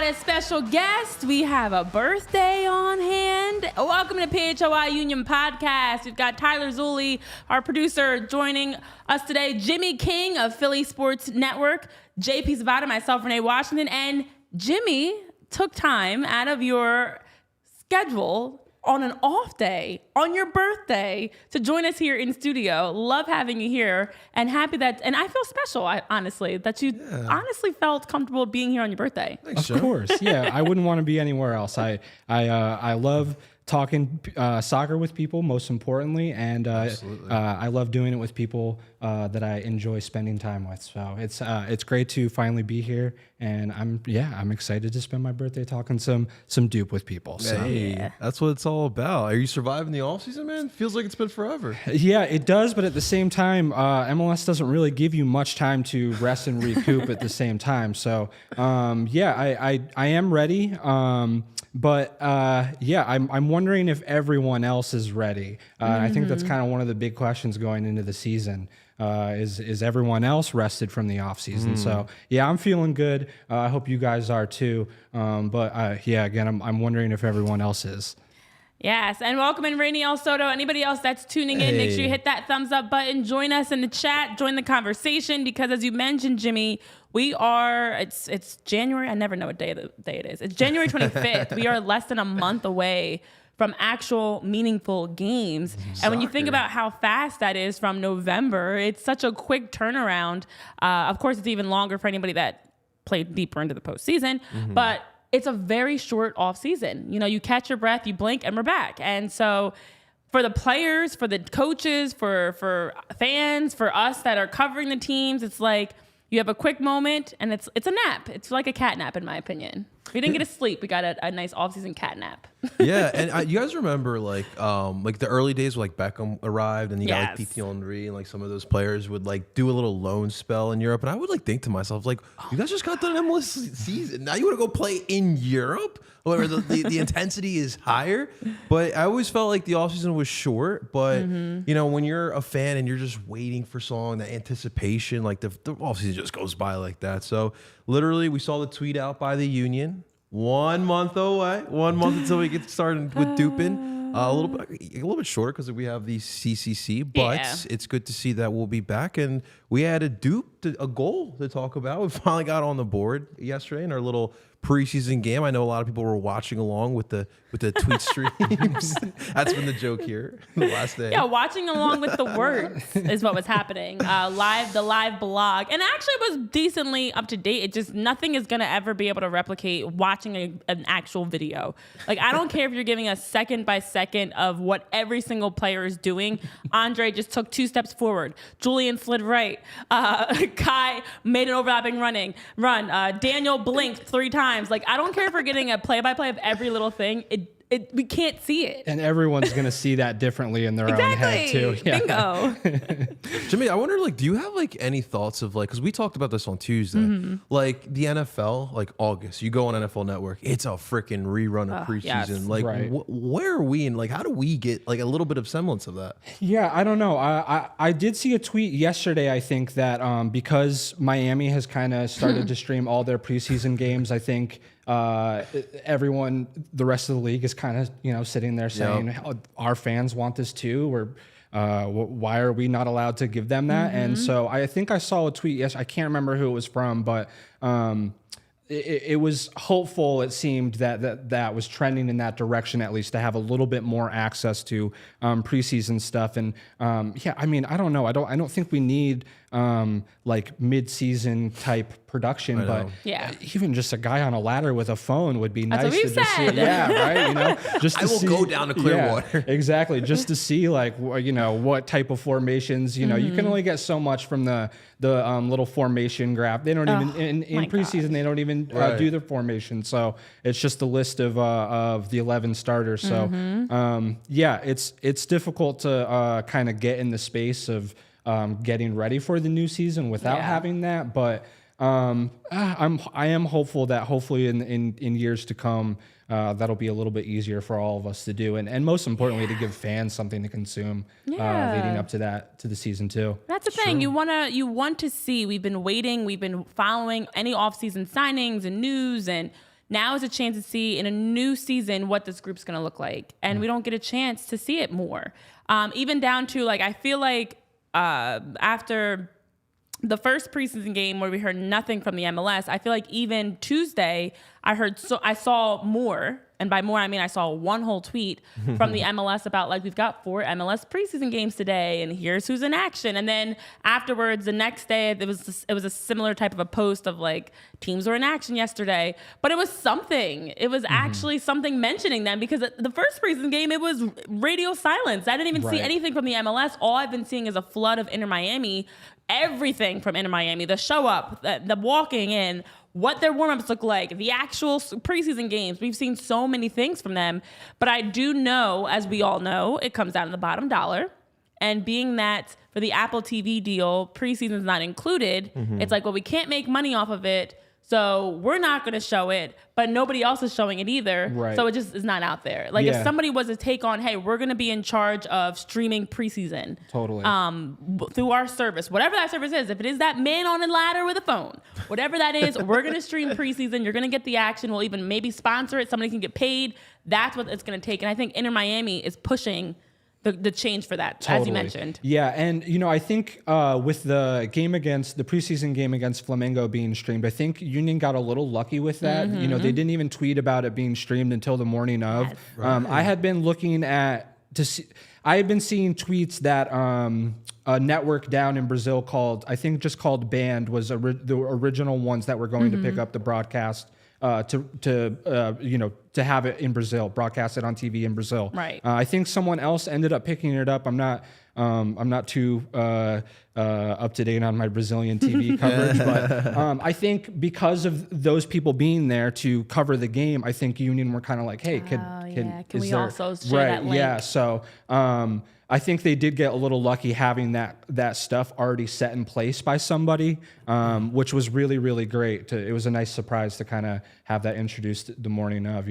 a special guest. We have a birthday on hand. Welcome to PHOI Union Podcast. We've got Tyler Zulli, our producer, joining us today. Jimmy King of Philly Sports Network, JP Zapata, myself, Renee Washington, and Jimmy took time out of your schedule on an off day, on your birthday, to join us here in studio. Love having you here, and happy that, and I feel special, honestly, that you honestly felt comfortable being here on your birthday. Thanks, of course, yeah. I wouldn't want to be anywhere else. I love talking soccer with people, most importantly, and I love doing it with people that I enjoy spending time with. So it's great to finally be here, and I'm excited to spend my birthday talking some DOOP with people. So hey, that's what it's all about. Are you surviving the off season, man? Feels like it's been forever. Yeah, it does, but at the same time, MLS doesn't really give you much time to rest and recoup at the same time. So I am ready. But I'm wondering if everyone else is ready. I think that's kind of one of the big questions going into the season. Is everyone else rested from the off season? So I'm feeling good. I hope you guys are too. Again, I'm wondering if everyone else is. Yes, and welcome in Renee Soto. Anybody else that's tuning in, make sure you hit that thumbs up button. Join us in the chat. Join the conversation, because as you mentioned, Jimmy, it's January. I never know what day it is. It's January 25th. We are less than a month away from actual meaningful games. Soccer. And when you think about how fast that is from November, it's such a quick turnaround. Of course, it's even longer for anybody that played deeper into the postseason, but it's a very short off season. You know, you catch your breath, you blink, and we're back. And so for the players, for the coaches, for fans, for us that are covering the teams, it's like you have a quick moment, and it's a nap. It's like a cat nap, in my opinion. We didn't get to sleep. We got a nice off-season cat nap. Yeah, and you guys remember like the early days where like Beckham arrived, and you got like Titi Henry, and like some of those players would like do a little loan spell in Europe, and I would like think to myself like, you guys just got done MLS season. Now you want to go play in Europe, where the intensity is higher. But I always felt like the offseason was short. But you know, when you're a fan and you're just waiting for so long, the anticipation, like the offseason just goes by like that. So literally, we saw the tweet out by the Union. 1 month away. 1 month until we get started with Doopin'. A little bit shorter because we have the CCC, but it's good to see that we'll be back. And we had a goal to talk about. We finally got on the board yesterday in our little preseason game. I know a lot of people were watching along with the tweet streams. That's been the joke here the last day. Yeah, watching along with the words is what was happening. The live blog, and actually it was decently up to date. It just, nothing is gonna ever be able to replicate watching an actual video. Like, I don't care if you're giving us second by second of what every single player is doing. Andre just took 2 steps forward. Julian slid right. Kai made an overlapping run. Daniel blinked 3 times. Like, I don't care if we're getting a play-by-play of every little thing. We can't see it. And everyone's going to see that differently in their own head too. Yeah. Bingo. Jimmy, I wonder, like, do you have like any thoughts of like, because we talked about this on Tuesday, like the NFL, like August, you go on NFL Network, it's a freaking rerun of preseason. Yes. Like, where are we, and like, how do we get like a little bit of semblance of that? Yeah, I don't know. I did see a tweet yesterday, I think, that because Miami has kind of started to stream all their preseason games, I think everyone, the rest of the league is kind of, sitting there saying, our fans want this too, or why are we not allowed to give them that? And so I think I saw a tweet, I can't remember who it was from, but it was hopeful. It seemed that was trending in that direction, at least, to have a little bit more access to preseason stuff. And I mean, I don't know. I don't think we need like mid-season type production, but even just a guy on a ladder with a phone would be nice to just see. Yeah, right. Just to I will go down to Clearwater. Exactly, just to see like what type of formations. You can only get so much from the little formation graph. They don't even in preseason. They don't even do the formation. So it's just a list of the 11 starters. So it's difficult to kind of get in the space of getting ready for the new season without having that. But I am hopeful that hopefully in years to come, that'll be a little bit easier for all of us to do, and most importantly to give fans something to consume leading up to the season too. That's the thing. You want to see. We've been waiting. We've been following any off-season signings and news, and now is a chance to see in a new season what this group's going to look like. And we don't get a chance to see it more. Even down to like, I feel like after the first preseason game where we heard nothing from the MLS, I feel like even Tuesday, I saw more. And by more, I mean I saw one whole tweet from the MLS about like, we've got 4 MLS preseason games today, and here's who's in action. And then afterwards, the next day, it was a similar type of a post of like, teams were in action yesterday. But it was something. It was actually something mentioning them, because the first preseason game, it was radio silence. I didn't even see anything from the MLS. All I've been seeing is a flood of Inter Miami. Everything from Inter Miami, the show up, the walking in, what their warm-ups look like, the actual preseason games. We've seen so many things from them. But I do know, as we all know, it comes down to the bottom dollar. And being that for the Apple TV deal, preseason's not included, it's like, well, we can't make money off of it, so we're not going to show it, but nobody else is showing it either. Right. So it just is not out there. Like if somebody was to take on, hey, we're going to be in charge of streaming preseason. Totally. Through our service, whatever that service is, if it is that man on a ladder with a phone, whatever that is, we're going to stream preseason. You're going to get the action. We'll even maybe sponsor it. Somebody can get paid. That's what it's going to take. And I think Inter Miami is pushing the change for that, as you mentioned. Yeah, and I think with the preseason game against Flamengo being streamed, I think Union got a little lucky with that. They didn't even tweet about it being streamed until the morning of. Yes. I had been looking I had been seeing tweets that a network down in Brazil called Band was the original ones that were going to pick up the broadcast. To have it in Brazil, broadcast it on TV in Brazil. Right. I think someone else ended up picking it up. I'm not too up to date on my Brazilian TV coverage, but I think because of those people being there to cover the game, I think Union were kind of like, hey, can we also share that link? Yeah. So I think they did get a little lucky having that stuff already set in place by somebody, which was really, really great. It was a nice surprise to kind of have that introduced the morning of.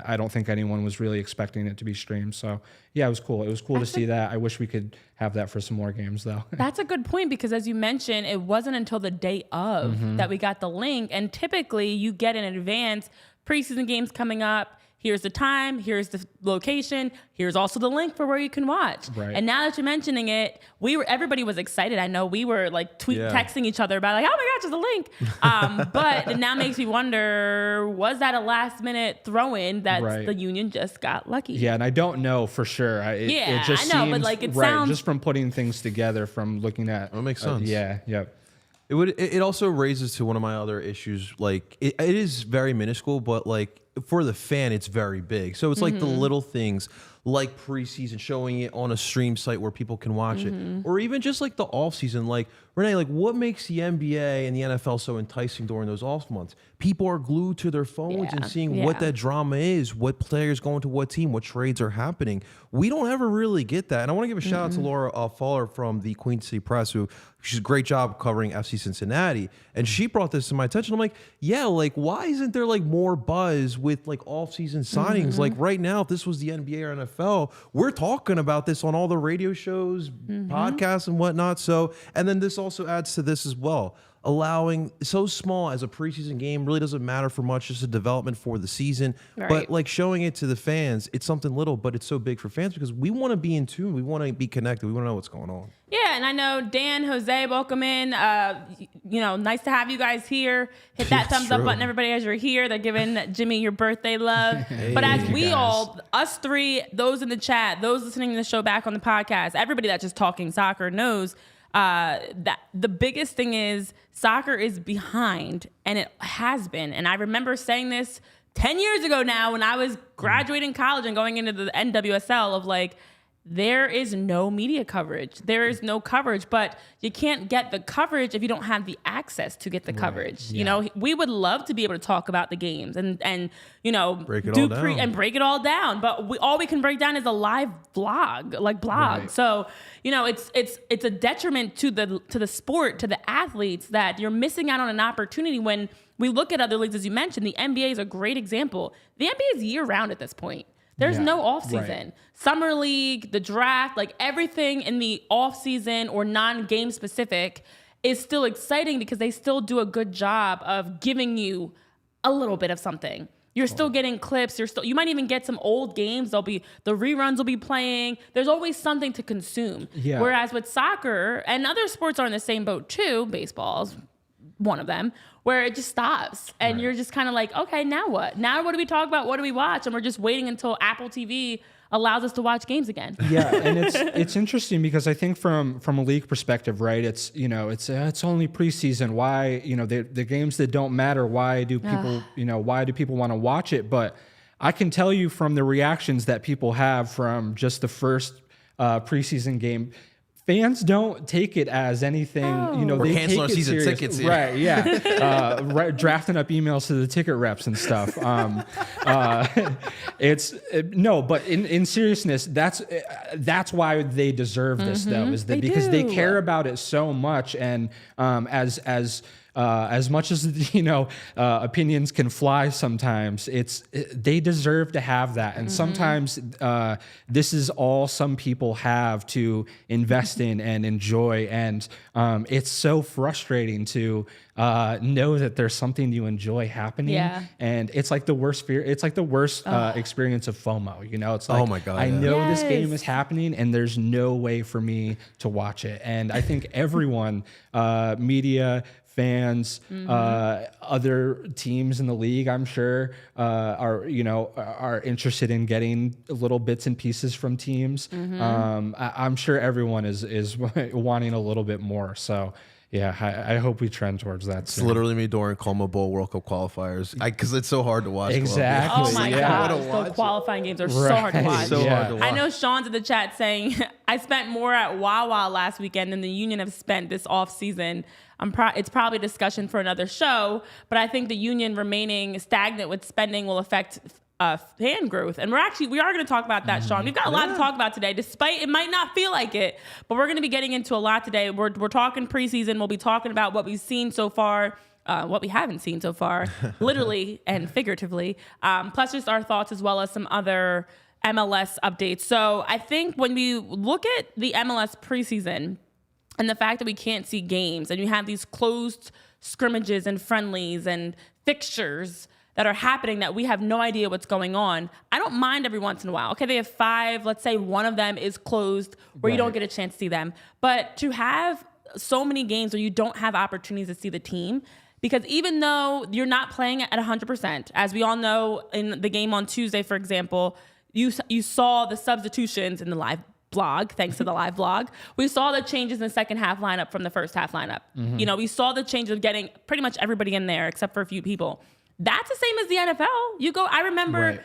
I don't think anyone was really expecting it to be streamed. So yeah, it was cool. It was cool to see that. I wish we could have that for some more games though. That's a good point, because as you mentioned, it wasn't until the day of that we got the link. And typically you get in advance preseason games coming up. Here's the time, here's the location, here's also the link for where you can watch. Right. And now that you're mentioning it, everybody was excited. I know we were like texting each other about like, oh my gosh, there's a link. But it now makes me wonder, was that a last minute throw in that the Union just got lucky? Yeah, and I don't know for sure. It just I know, seems, but like it sounds just from putting things together, from looking at. That makes sense. Yeah. It also raises to one of my other issues. Like it is very minuscule, but like for the fan, it's very big. So it's like the little things, like preseason, showing it on a stream site where people can watch it, or even just like the off season. Like Renee, like what makes the NBA and the NFL so enticing during those off months? People are glued to their phones and seeing what that drama is, what players going to what team, what trades are happening. We don't ever really get that. And I want to give a shout out to Laura Fowler from the Queen City Press, who she's a great job covering FC Cincinnati. And she brought this to my attention. I'm like, yeah, like why isn't there like more buzz with like off-season signings? Like right now, if this was the NBA or NFL, we're talking about this on all the radio shows, podcasts and whatnot. So, and then this also adds to this as well. Allowing so small as a preseason game really doesn't matter for much, just a development for the season. Right. But like showing it to the fans, it's something little, but it's so big for fans because we want to be in tune. We want to be connected. We want to know what's going on. Yeah, and I know Dan, Jose, welcome in. Nice to have you guys here. Hit that thumbs up button, everybody, as you're here. They're giving Jimmy your birthday love. But as we all, us three, those in the chat, those listening to the show back on the podcast, everybody that's just talking soccer knows that the biggest thing is soccer is behind, and it has been. And I remember saying this 10 years ago now when I was graduating college and going into the NWSL of like, there is no media coverage. There is no coverage, but you can't get the coverage if you don't have the access to get the coverage. Yeah. We would love to be able to talk about the games and break it all down. and break it all down. But all we can break down is a live blog. Right. So, it's a detriment to the sport, to the athletes, that you're missing out on an opportunity when we look at other leagues, as you mentioned. The NBA is a great example. The NBA is year round at this point. There's no off season. Right. Summer league, the draft, like everything in the off season or non-game specific is still exciting because they still do a good job of giving you a little bit of something. You're still getting clips. You might even get some old games. The reruns will be playing. There's always something to consume. Yeah. Whereas with soccer and other sports are in the same boat too. Baseball's one of them, where it just stops and you're just kind of like, okay, now what? Now what do we talk about? What do we watch? And we're just waiting until Apple TV allows us to watch games again. Yeah, and it's interesting because I think from a league perspective, right? It's only preseason. Why the games that don't matter? Why do people want to watch it? But I can tell you from the reactions that people have from just the first preseason game. Fans don't take it as anything, We're they canceling our take it season serious. tickets here. Right, yeah. Drafting up emails to the ticket reps and stuff. But in seriousness, that's why they deserve this though, is that because they care about it so much. And as much as opinions can fly sometimes, they deserve to have that, and sometimes this is all some people have to invest in and enjoy, and it's so frustrating to know that there's something you enjoy happening, and it's like the worst fear. It's like the worst experience of FOMO. It's like, oh my God, I know this game is happening, and there's no way for me to watch it. And I think everyone, media, fans, other teams in the league, I'm sure, are interested in getting little bits and pieces from teams. I'm sure everyone is wanting a little bit more. So yeah, I hope we trend towards that. It's literally me during Colmo Bowl World Cup qualifiers because it's so hard to watch. Exactly. Oh my God, the qualifying games are so hard to watch. So hard to watch. I know Sean's in the chat saying, I spent more at Wawa last weekend than the Union have spent this off season. It's probably a discussion for another show, but I think the Union remaining stagnant with spending will affect fan growth. And we are going to talk about that, Sean. We've got a lot to talk about today, despite it might not feel like it, but we're going to be getting into a lot today. We're talking preseason. We'll be talking about what we've seen so far, what we haven't seen so far, literally and figuratively, plus just our thoughts as well as some other MLS updates. So I think when we look at the MLS preseason, and the fact that we can't see games and you have these closed scrimmages and friendlies and fixtures that are happening that we have no idea what's going on, I don't mind every once in a while. Okay, they have 5. Let's say one of them is closed where you don't get a chance to see them. But to have so many games where you don't have opportunities to see the team, because even though you're not playing at 100%, as we all know in the game on Tuesday, for example, you saw the substitutions in the live blog, thanks to the live blog. We saw the changes in the second half lineup from the first half lineup. We saw the change of getting pretty much everybody in there except for a few people. That's the same as the NFL. I remember,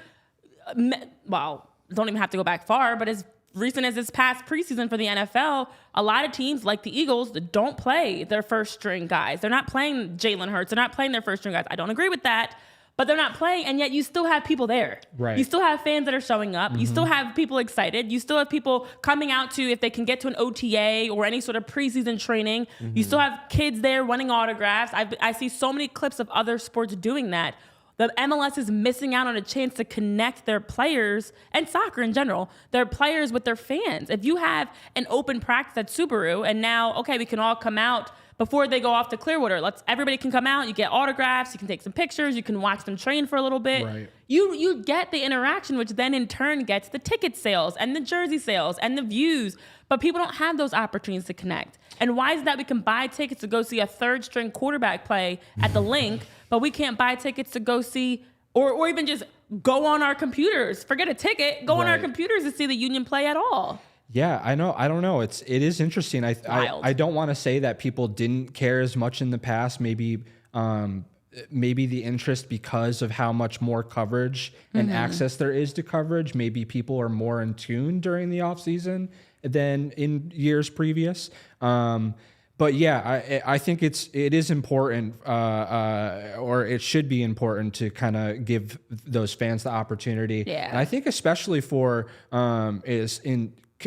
don't even have to go back far, but as recent as this past preseason for the NFL, a lot of teams like the Eagles don't play their first string guys. They're not playing Jalen Hurts. They're not playing their first string guys. I don't agree with that. But they're not playing, and yet you still have people there. Right. You still have fans that are showing up. You still have people excited. You still have people coming out to, if they can get to an OTA or any sort of preseason training. You still have kids there wanting autographs. I see so many clips of other sports doing that. The MLS is missing out on a chance to connect their players, and soccer in general, their players with their fans. If you have an open practice at Subaru, and now, okay, we can all come out before they go off to Clearwater. Everybody can come out, you get autographs, you can take some pictures, you can watch them train for a little bit. Right. You get the interaction, which then in turn gets the ticket sales and the jersey sales and the views. But people don't have those opportunities to connect. And why is that? We can buy tickets to go see a third string quarterback play at the Link, but we can't buy tickets to go see, or even just go on our computers. Forget a ticket, go on our computers to see the Union play at all. Yeah, I know. I don't know. It is interesting. I don't want to say that people didn't care as much in the past. Maybe the interest, because of how much more coverage and access there is to coverage. Maybe people are more in tune during the off season than in years previous. But yeah, I think it is important, or it should be important to kind of give those fans the opportunity. Yeah. And I think especially for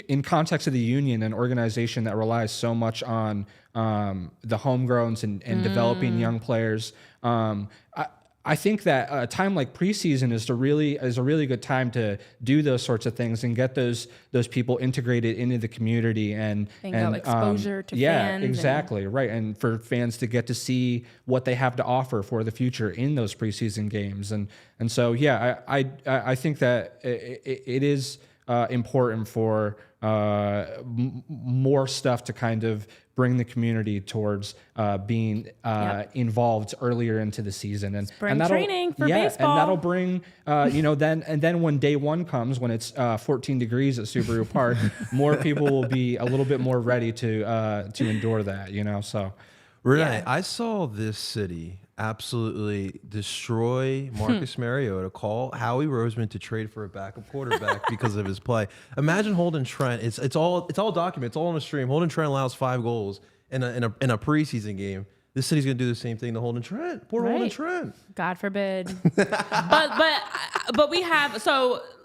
in context of the Union, an organization that relies so much on the homegrowns and developing young players, I think that a time like preseason is a really good time to do those sorts of things and get those people integrated into the community and exposure to fans. Exactly, right. And for fans to get to see what they have to offer for the future in those preseason games. And so, yeah, I think that it is important for more stuff to kind of bring the community towards being involved earlier into the season, and spring training for baseball, and that'll bring then when day one comes, when it's 14 degrees at Subaru Park, more people will be a little bit more ready to endure that. So Renee, I saw this city absolutely destroy Marcus Mariota, call Howie Roseman to trade for a backup quarterback because of his play. Imagine Holden Trent. It's all documented. It's all on the stream. Holden Trent allows 5 goals in a preseason game. This city's gonna do the same thing to Holden Trent. Poor Holden Trent. God forbid. but we have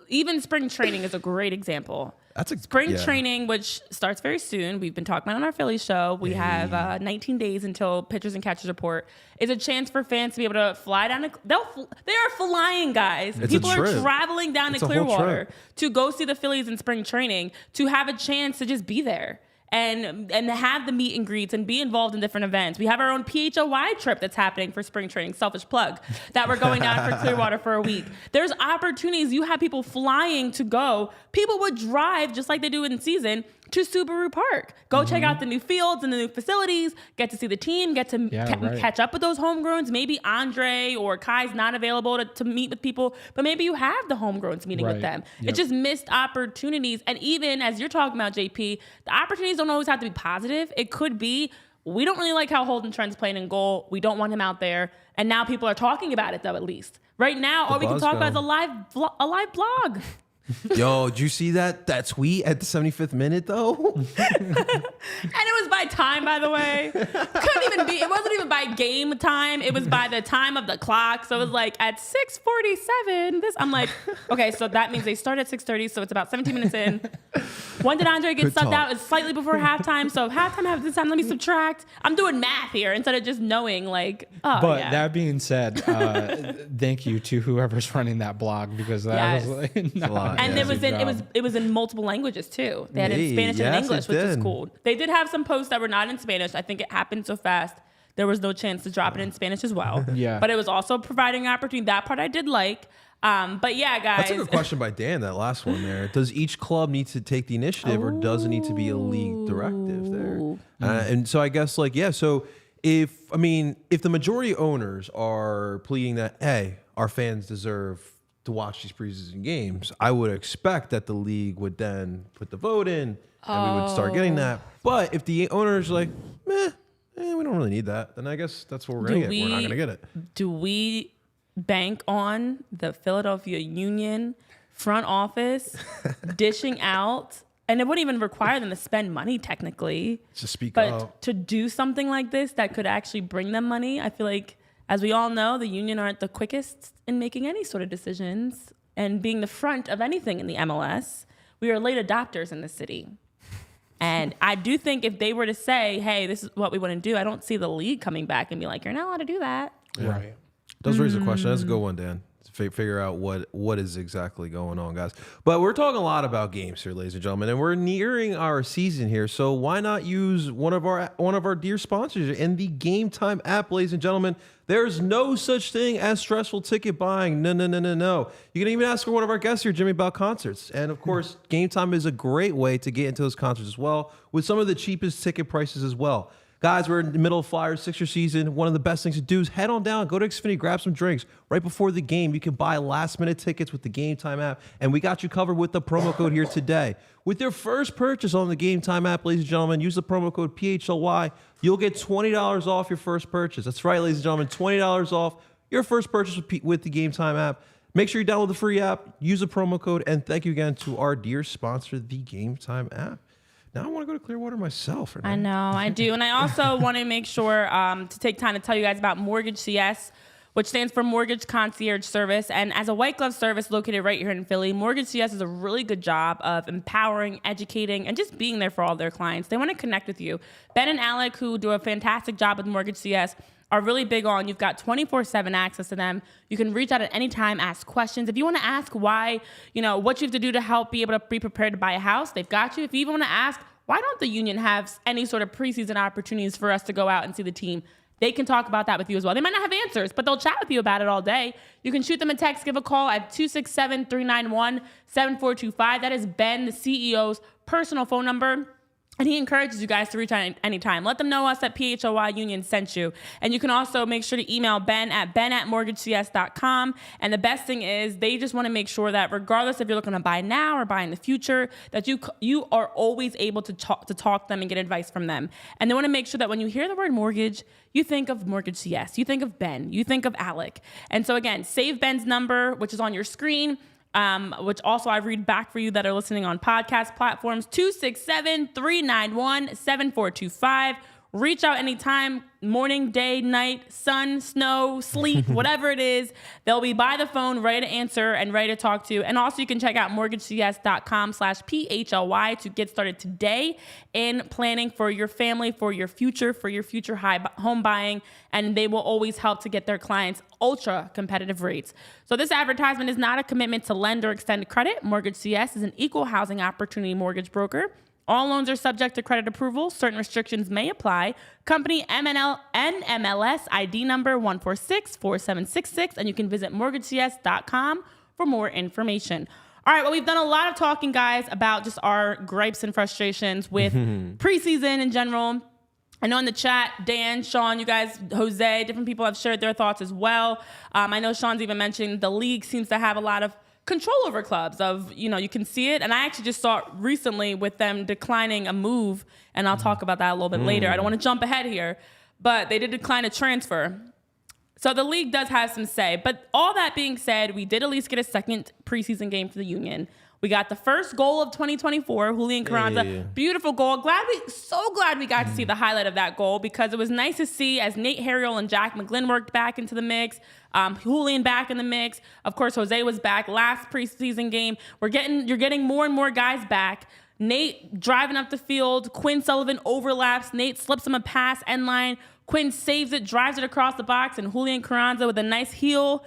even spring training is a great example. That's a spring training, which starts very soon. We've been talking about it on our Philly show. We have 19 days until pitchers and catchers report. Is a chance for fans to be able to fly down. They are flying, guys. People are traveling down to Clearwater to go see the Phillies in spring training, to have a chance to just be there and have the meet and greets and be involved in different events. We have our own PHOY trip that's happening for spring training, selfish plug, that we're going down for Clearwater for a week. There's opportunities. You have people flying to go. People would drive, just like they do in season, to Subaru Park. Go check out the new fields and the new facilities, get to see the team, get to catch up with those homegrowns. Maybe Andre or Kai's not available to meet with people, but maybe you have the homegrowns meeting with them. Yep. It's just missed opportunities. And even as you're talking about, JP, the opportunities don't always have to be positive. It could be, we don't really like how Holden Trent's playing in goal. We don't want him out there. And now people are talking about it, though, at least. Right now, all we can talk about is a live blog. Yo, did you see that tweet at the 75th minute though? And it was by time, by the way. It wasn't even by game time. It was by the time of the clock. So it was like at 6:47. I'm like, okay, so that means they start at 6:30. So it's about 17 minutes in. When did Andre get subbed out? It's slightly before halftime. So if halftime has this time, let me subtract. I'm doing math here instead of just knowing that being said, thank you to whoever's running that blog, because that was like, and it was in multiple languages too. They had it in Spanish and English, which is cool. They did have some posts that were not in Spanish. I think it happened so fast there was no chance to drop it in Spanish as well. But it was also providing opportunity. That part I did like. But yeah, guys. That's a good question by Dan, that last one there. Does each club need to take the initiative or does it need to be a league directive there? And so I guess so if the majority owners are pleading that, hey, our fans deserve to watch these preseason games, I would expect that the league would then put the vote in and we would start getting that. But if the owners are like, we don't really need that, then I guess that's what we're going to get. We're not going to get it. Do we bank on the Philadelphia Union front office dishing out, and it wouldn't even require them to spend money technically, to speak but out, to do something like this that could actually bring them money? I feel like, as we all know, the Union aren't the quickest in making any sort of decisions and being the front of anything in the MLS. We are late adopters in the city. And I do think if they were to say, hey, this is what we want to do, I don't see the league coming back and be like, you're not allowed to do that. Yeah. Right. Does raise a question. That's a good one, Dan. Figure out what is exactly going on, guys. But we're talking a lot about games here, ladies and gentlemen, and we're nearing our season here. So why not use one of our dear sponsors in the Game Time app, ladies and gentlemen? There's no such thing as stressful ticket buying. No. You can even ask for one of our guests here, Jimmy, about concerts. And of course, Game Time is a great way to get into those concerts as well, with some of the cheapest ticket prices as well. Guys, we're in the middle of Flyers 6-year season. One of the best things to do is head on down, go to Xfinity, grab some drinks. Right before the game, you can buy last-minute tickets with the Game Time app, and we got you covered with the promo code here today. With your first purchase on the Game Time app, ladies and gentlemen, use the promo code PHLY. You'll get $20 off your first purchase. That's right, ladies and gentlemen, $20 off your first purchase with the Game Time app. Make sure you download the free app, use the promo code, and thank you again to our dear sponsor, the Game Time app. Now I want to go to Clearwater myself. Renee. I know, I do. And I also want to make sure to take time to tell you guys about Mortgage CS, which stands for Mortgage Concierge Service. And as a white glove service located right here in Philly, Mortgage CS does a really good job of empowering, educating, and just being there for all their clients. They want to connect with you. Ben and Alec, who do a fantastic job with Mortgage CS, are really big on. You've got 24/7 access to them. You can reach out at any time, ask questions. If you want to ask why, what you have to do to help be able to be prepared to buy a house, they've got you. If you even want to ask, why don't the Union have any sort of preseason opportunities for us to go out and see the team, they can talk about that with you as well. They might not have answers, but they'll chat with you about it all day. You can shoot them a text, give a call at 267-391-7425. That is Ben, the CEO's personal phone number. And he encourages you guys to reach out anytime. Let them know us at PHLY Union sent you. And you can also make sure to email ben@mortgagecs.com. And the best thing is they just want to make sure that regardless if you're looking to buy now or buy in the future, that you are always able to talk to them and get advice from them. And they want to make sure that when you hear the word mortgage, you think of Mortgage CS, you think of Ben, you think of Alec. And so again, save Ben's number, which is on your screen. Which also I read back for you that are listening on podcast platforms, 267-391-7425. Reach out anytime, morning, day, night, sun, snow, sleet, whatever it is. They'll be by the phone, ready to answer and ready to talk to you. And also you can check out mortgagecs.com/PHLY to get started today in planning for your family, for your future high home buying. And they will always help to get their clients ultra competitive rates. So this advertisement is not a commitment to lend or extend credit. Mortgage CS is an equal housing opportunity mortgage broker. All loans are subject to credit approval. Certain restrictions may apply. Company NMLS ID number 1464766, and you can visit mortgagecs.com for more information. All right, well, we've done a lot of talking, guys, about just our gripes and frustrations with preseason in general. I know in the chat, Dan, Sean, you guys, Jose, different people have shared their thoughts as well. I know Sean's even mentioned the league seems to have a lot of control over clubs of, you can see it. And I actually just saw it recently with them declining a move, and I'll talk about that a little bit later. I don't want to jump ahead here, but they did decline a transfer. So the league does have some say. But all that being said, we did at least get a second preseason game for the Union. We got the first goal of 2024, Julian Carranza. Hey. Beautiful goal. So glad we got to see the highlight of that goal, because it was nice to see as Nate Harriel and Jack McGlynn worked back into the mix. Julian back in the mix. Of course, Jose was back last preseason game. You're getting more and more guys back. Nate driving up the field. Quinn Sullivan overlaps. Nate slips him a pass end line. Quinn saves it, drives it across the box, and Julian Carranza with a nice heel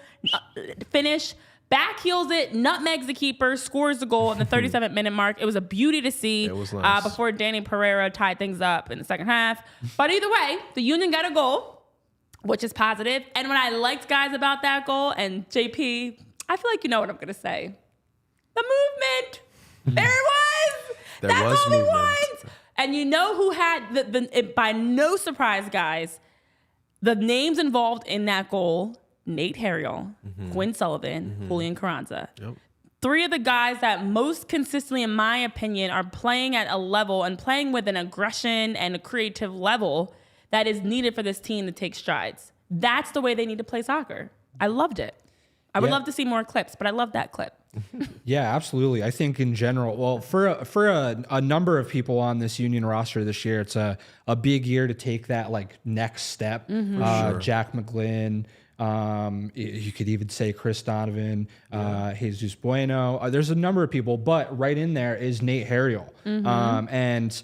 finish. Back heels it, nutmegs the keeper, scores the goal in the 37th-minute mark. It was a beauty to see. It was nice. Before Danny Pereira tied things up in the second half. But either way, the Union got a goal, which is positive. And what I liked, guys, about that goal, and JP, I feel like you know what I'm going to say. The movement. There it was. That's was all movement. we want. And you know who had, by no surprise, guys, the names involved in that goal: Nate Harriel, Quinn Sullivan, Julian Carranza. Yep. Three of the guys that most consistently, in my opinion, are playing at a level and playing with an aggression and a creative level that is needed for this team to take strides. That's the way they need to play soccer. I loved it. I would love to see more clips, but I love that clip. Yeah, absolutely. I think in general, well, for a number of people on this Union roster this year, it's a big year to take that next step. Sure. Jack McGlynn. You could even say Chris Donovan, Jesus Bueno. There's a number of people, but right in there is Nate Harriel. And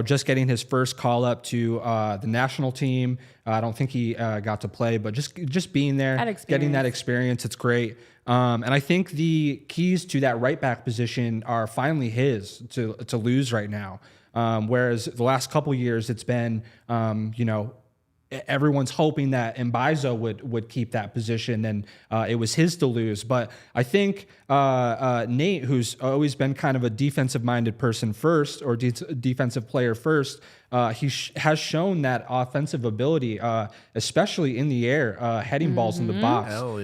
just getting his first call up to the national team. I don't think he got to play, but just being there, getting that experience, it's great. And I think the keys to that right back position are finally his to lose right now. Whereas the last couple years, it's been, everyone's hoping that Mbaizo would keep that position, and it was his to lose. But I think Nate, who's always been kind of a defensive-minded person first, or defensive player first, he has shown that offensive ability, especially in the air, heading balls in the box. Hell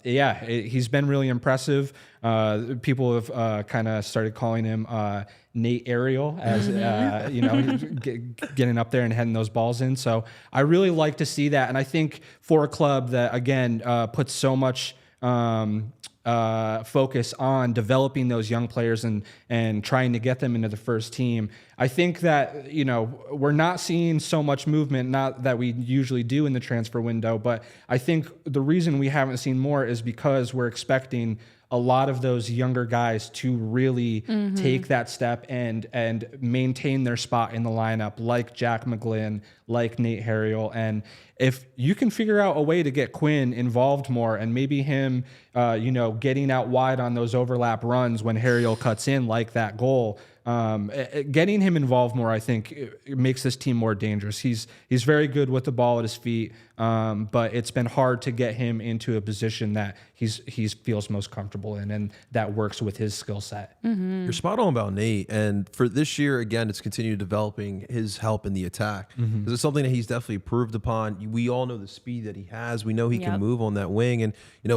yeah. He's been really impressive. People have kind of started calling him Nate Ariel, as getting up there and heading those balls in. So I really like to see that, and I think for a club that again puts so much focus on developing those young players and trying to get them into the first team, I think that, we're not seeing so much movement, not that we usually do in the transfer window, but I think the reason we haven't seen more is because we're expecting a lot of those younger guys to really take that step and maintain their spot in the lineup, like Jack McGlynn, like Nate Harriel. And if you can figure out a way to get Quinn involved more and maybe him, getting out wide on those overlap runs when Harriel cuts in like that goal, getting him involved more, I think, it makes this team more dangerous. He's very good with the ball at his feet, but it's been hard to get him into a position that he feels most comfortable in and that works with his skill set. You're spot on about Nate. And for this year, again, it's continued developing his help in the attack. Because it's something that he's definitely improved upon. We all know the speed that he has. We know he can move on that wing. And,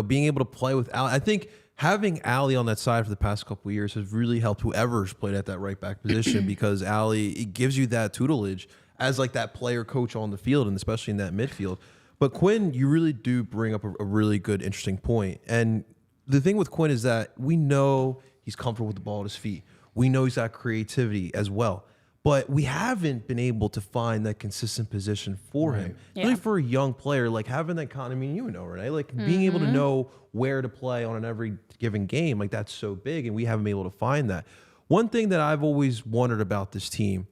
being able to play with Al, I think having Ali on that side for the past couple of years has really helped whoever's played at that right back position because Ali, it gives you that tutelage as like that player coach on the field and especially in that midfield. But Quinn, you really do bring up a really good, interesting point. And the thing with Quinn is that we know he's comfortable with the ball at his feet. We know he's got creativity as well. But we haven't been able to find that consistent position for him. Really for a young player, like having that kind of, Renee, like being able to know where to play on an every given game, like that's so big, and we haven't been able to find that. One thing that I've always wondered about this team,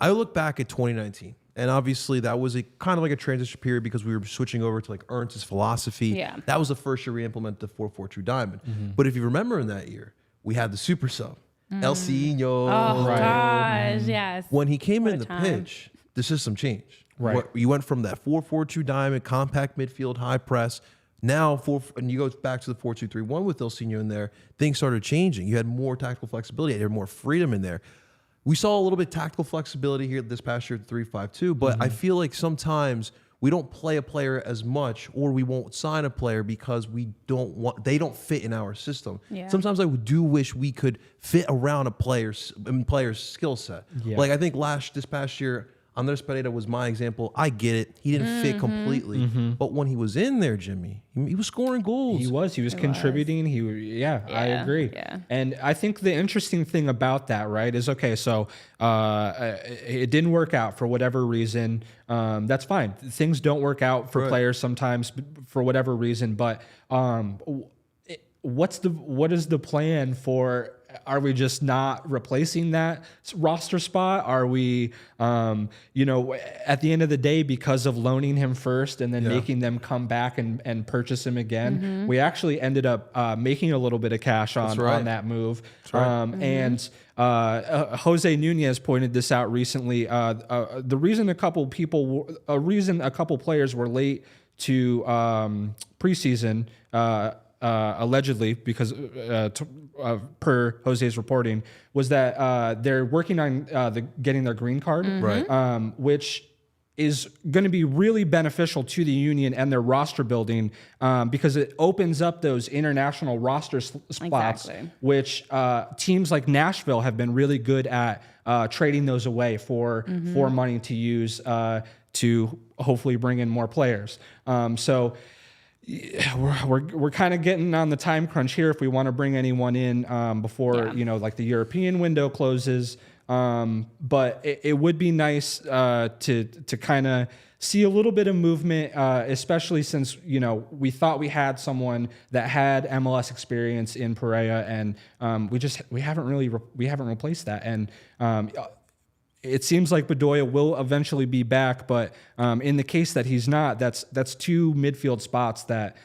I look back at 2019, and obviously that was a kind of like a transition period because we were switching over to like Ernst's philosophy. Yeah. That was the first year we implemented the 4-4-2 diamond. But if you remember in that year, we had the super sub. El Cino. Oh, gosh, yes. When he came What in a the time. pitch, the system changed. Right. You went from that 4-4-2 diamond, compact midfield, high press. Now, and you go back to the 4-2-3-1 with El Cino in there, things started changing. You had more tactical flexibility. You had more freedom in there. We saw a little bit of tactical flexibility here this past year at 3-5-2, but I feel like sometimes we don't play a player as much, or we won't sign a player because they don't fit in our system. Yeah. Sometimes I do wish we could fit around a player's skill set. Yeah. Like I think this past year, Andres Pereira was my example. I get it. He didn't fit completely. But when he was in there, Jimmy, he was scoring goals. He was contributing. I agree. Yeah. And I think the interesting thing about that, right, is so it didn't work out for whatever reason. That's fine. Things don't work out for players sometimes for whatever reason. But what is the plan for? Are we just not replacing that roster spot? Are we, at the end of the day, because of loaning him first and then making them come back and purchase him again, we actually ended up making a little bit of cash on that move. And Jose Nunez pointed this out recently. The reason a couple players were late to preseason. Allegedly, because per Jose's reporting, was that they're working on getting their green card, which is going to be really beneficial to the Union and their roster building because it opens up those international roster spots, which teams like Nashville have been really good at trading those away for money to use to hopefully bring in more players. We're kind of getting on the time crunch here if we want to bring anyone in before like the European window closes. But it would be nice to kind of see a little bit of movement, especially since we thought we had someone that had MLS experience in Pereira, and we haven't replaced that. And it seems like Bedoya will eventually be back, but in the case that he's not, that's two midfield spots that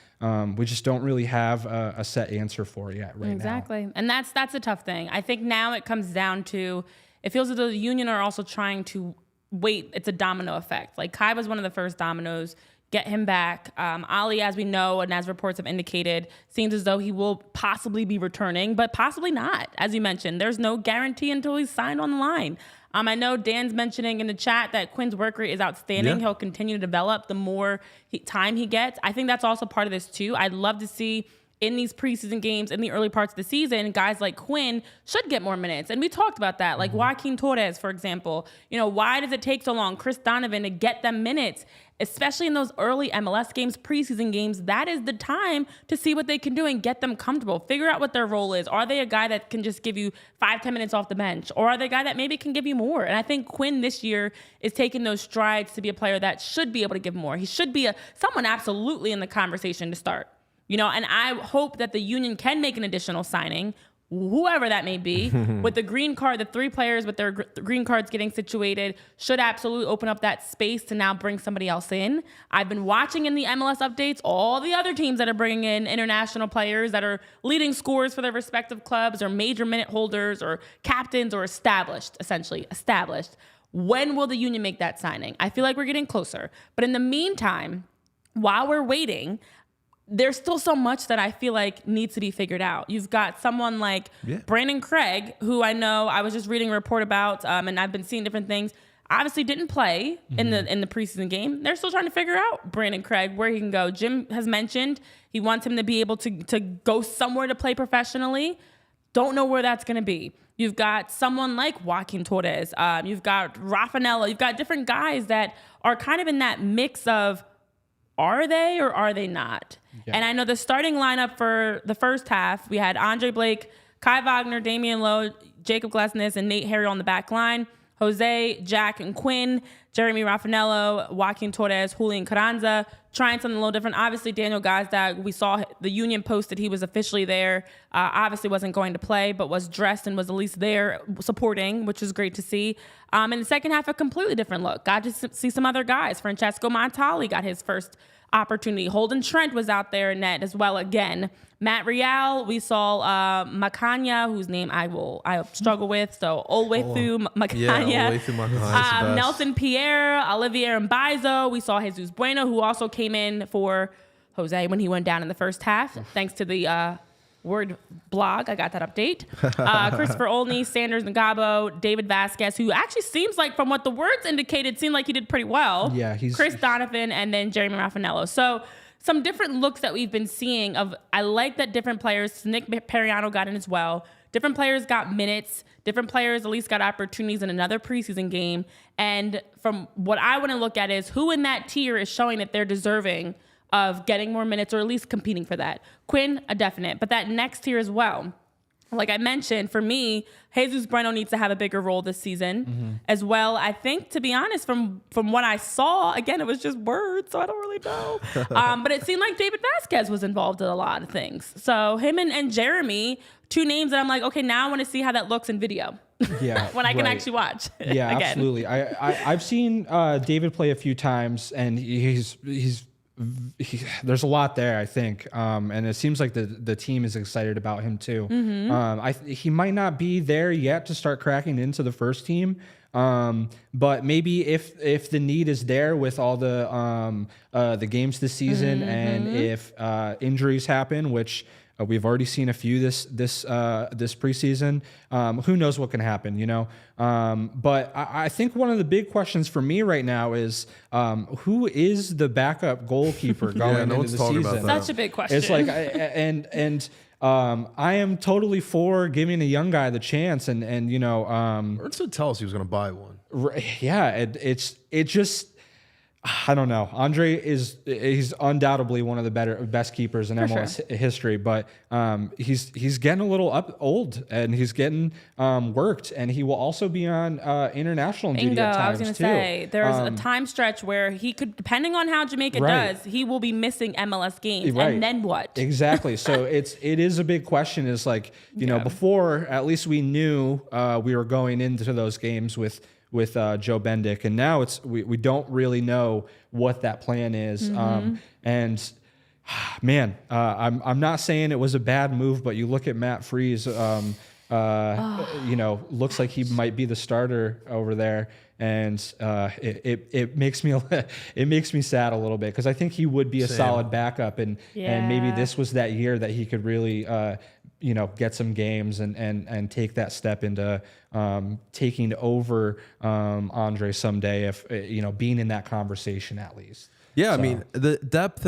we just don't really have a set answer for yet right now. Exactly. And that's a tough thing. I think now it comes down to, it feels as though the Union are also trying to wait. It's a domino effect. Like Kai was one of the first dominoes. Get him back. Ali, as we know, and as reports have indicated, seems as though he will possibly be returning, but possibly not. As you mentioned, there's no guarantee until he's signed on the line. I know Dan's mentioning in the chat that Quinn's work rate is outstanding. He'll continue to develop the more time he gets. I think that's also part of this too. I'd love to see in these preseason games in the early parts of the season, guys like Quinn should get more minutes. And we talked about that, like Joaquin Torres, for example. Why does it take so long? Chris Donovan to get them minutes, especially in those early MLS games, preseason games. That is the time to see what they can do and get them comfortable. Figure out what their role is. Are they a guy that can just give you 5-10 minutes off the bench? Or are they a guy that maybe can give you more? And I think Quinn this year is taking those strides to be a player that should be able to give more. He should be someone absolutely in the conversation to start. And I hope that the Union can make an additional signing, whoever that may be, with the green card. The 3 players with their green cards getting situated should absolutely open up that space to now bring somebody else in. I've been watching in the MLS updates all the other teams that are bringing in international players that are leading scorers for their respective clubs or major minute holders or captains or essentially established. When will the Union make that signing? I feel like we're getting closer. But in the meantime, while we're waiting, there's still so much that I feel like needs to be figured out. You've got someone like Brandon Craig, who I know I was just reading a report about, and I've been seeing different things. Obviously didn't play in the preseason game. They're still trying to figure out Brandon Craig, where he can go. Jim has mentioned he wants him to be able to go somewhere to play professionally. Don't know where that's going to be. You've got someone like Joaquin Torres. You've got Raffanello. You've got different guys that are kind of in that mix of, are they or are they not? Yeah. And I know the starting lineup for the first half, we had Andre Blake, Kai Wagner, Damian Lowe, Jacob Glesnes, and Nate Harry on the back line. Jose, Jack, and Quinn, Jeremy Raffanello, Joaquin Torres, Julian Carranza, trying something a little different. Obviously, Daniel Gazdag, we saw the Union posted he was officially there. Obviously wasn't going to play, but was dressed and was at least there supporting, which is great to see. In the second half, a completely different look. Got to see some other guys. Francesco Montali got his first opportunity. Holden Trent was out there in net as well again. Matt Real, we saw Macania, whose name I struggle with, so Olwethu Macania. Nelson Pierre, Olivier Mbaizo. We saw Jesus Bueno, who also came in for Jose when he went down in the first half, thanks to the Word blog. I got that update. Christopher Olney, Sanders Ngabo, David Vasquez, who actually seems like, from what the words indicated, seemed like he did pretty well. Yeah, Chris Donovan, and then Jeremy Raffanello. So some different looks that we've been seeing of, I like that different players, Nick Periano got in as well. Different players got minutes. Different players at least got opportunities in another preseason game. And from what I want to look at is who in that tier is showing that they're deserving of getting more minutes or at least competing for that. Quinn, a definite, but that next tier as well. Like I mentioned, for me, Jesus Bueno needs to have a bigger role this season as well. I think, to be honest, from what I saw, again, it was just words, so I don't really know. But it seemed like David Vasquez was involved in a lot of things. So him and Jeremy, 2 names that I'm like, okay, now I want to see how that looks in video. Yeah, when I can actually watch. Yeah, again. Absolutely. I've seen David play a few times, and there's a lot there, I think, and it seems like the team is excited about him too. He might not be there yet to start cracking into the first team, but maybe if the need is there with all the games this season, and if injuries happen, which we've already seen a few this preseason. Who knows what can happen, But I think one of the big questions for me right now is who is the backup goalkeeper going into the season? Such a big question. It's like, I am totally for giving a young guy the chance, and Ernst would tell us he was going to buy one. Yeah, it just. I don't know. Andre he's undoubtedly one of the best keepers in MLS history, but he's getting a little old, and he's getting worked, and he will also be on international duty at times too. I was going to say there's a time stretch where he could, depending on how Jamaica does, he will be missing MLS games, and then what? Exactly. So it is a big question. Is like before, at least we knew we were going into those games with Joe Bendick, and now we don't really know what that plan is. And man, I'm not saying it was a bad move, but you look at Matt Freese, looks like he might be the starter over there, and it makes me sad a little bit, because I think he would be a solid backup, and maybe this was that year that he could really get some games and take that step into taking over Andre someday, if being in that conversation at least. Yeah, So. I mean, the depth,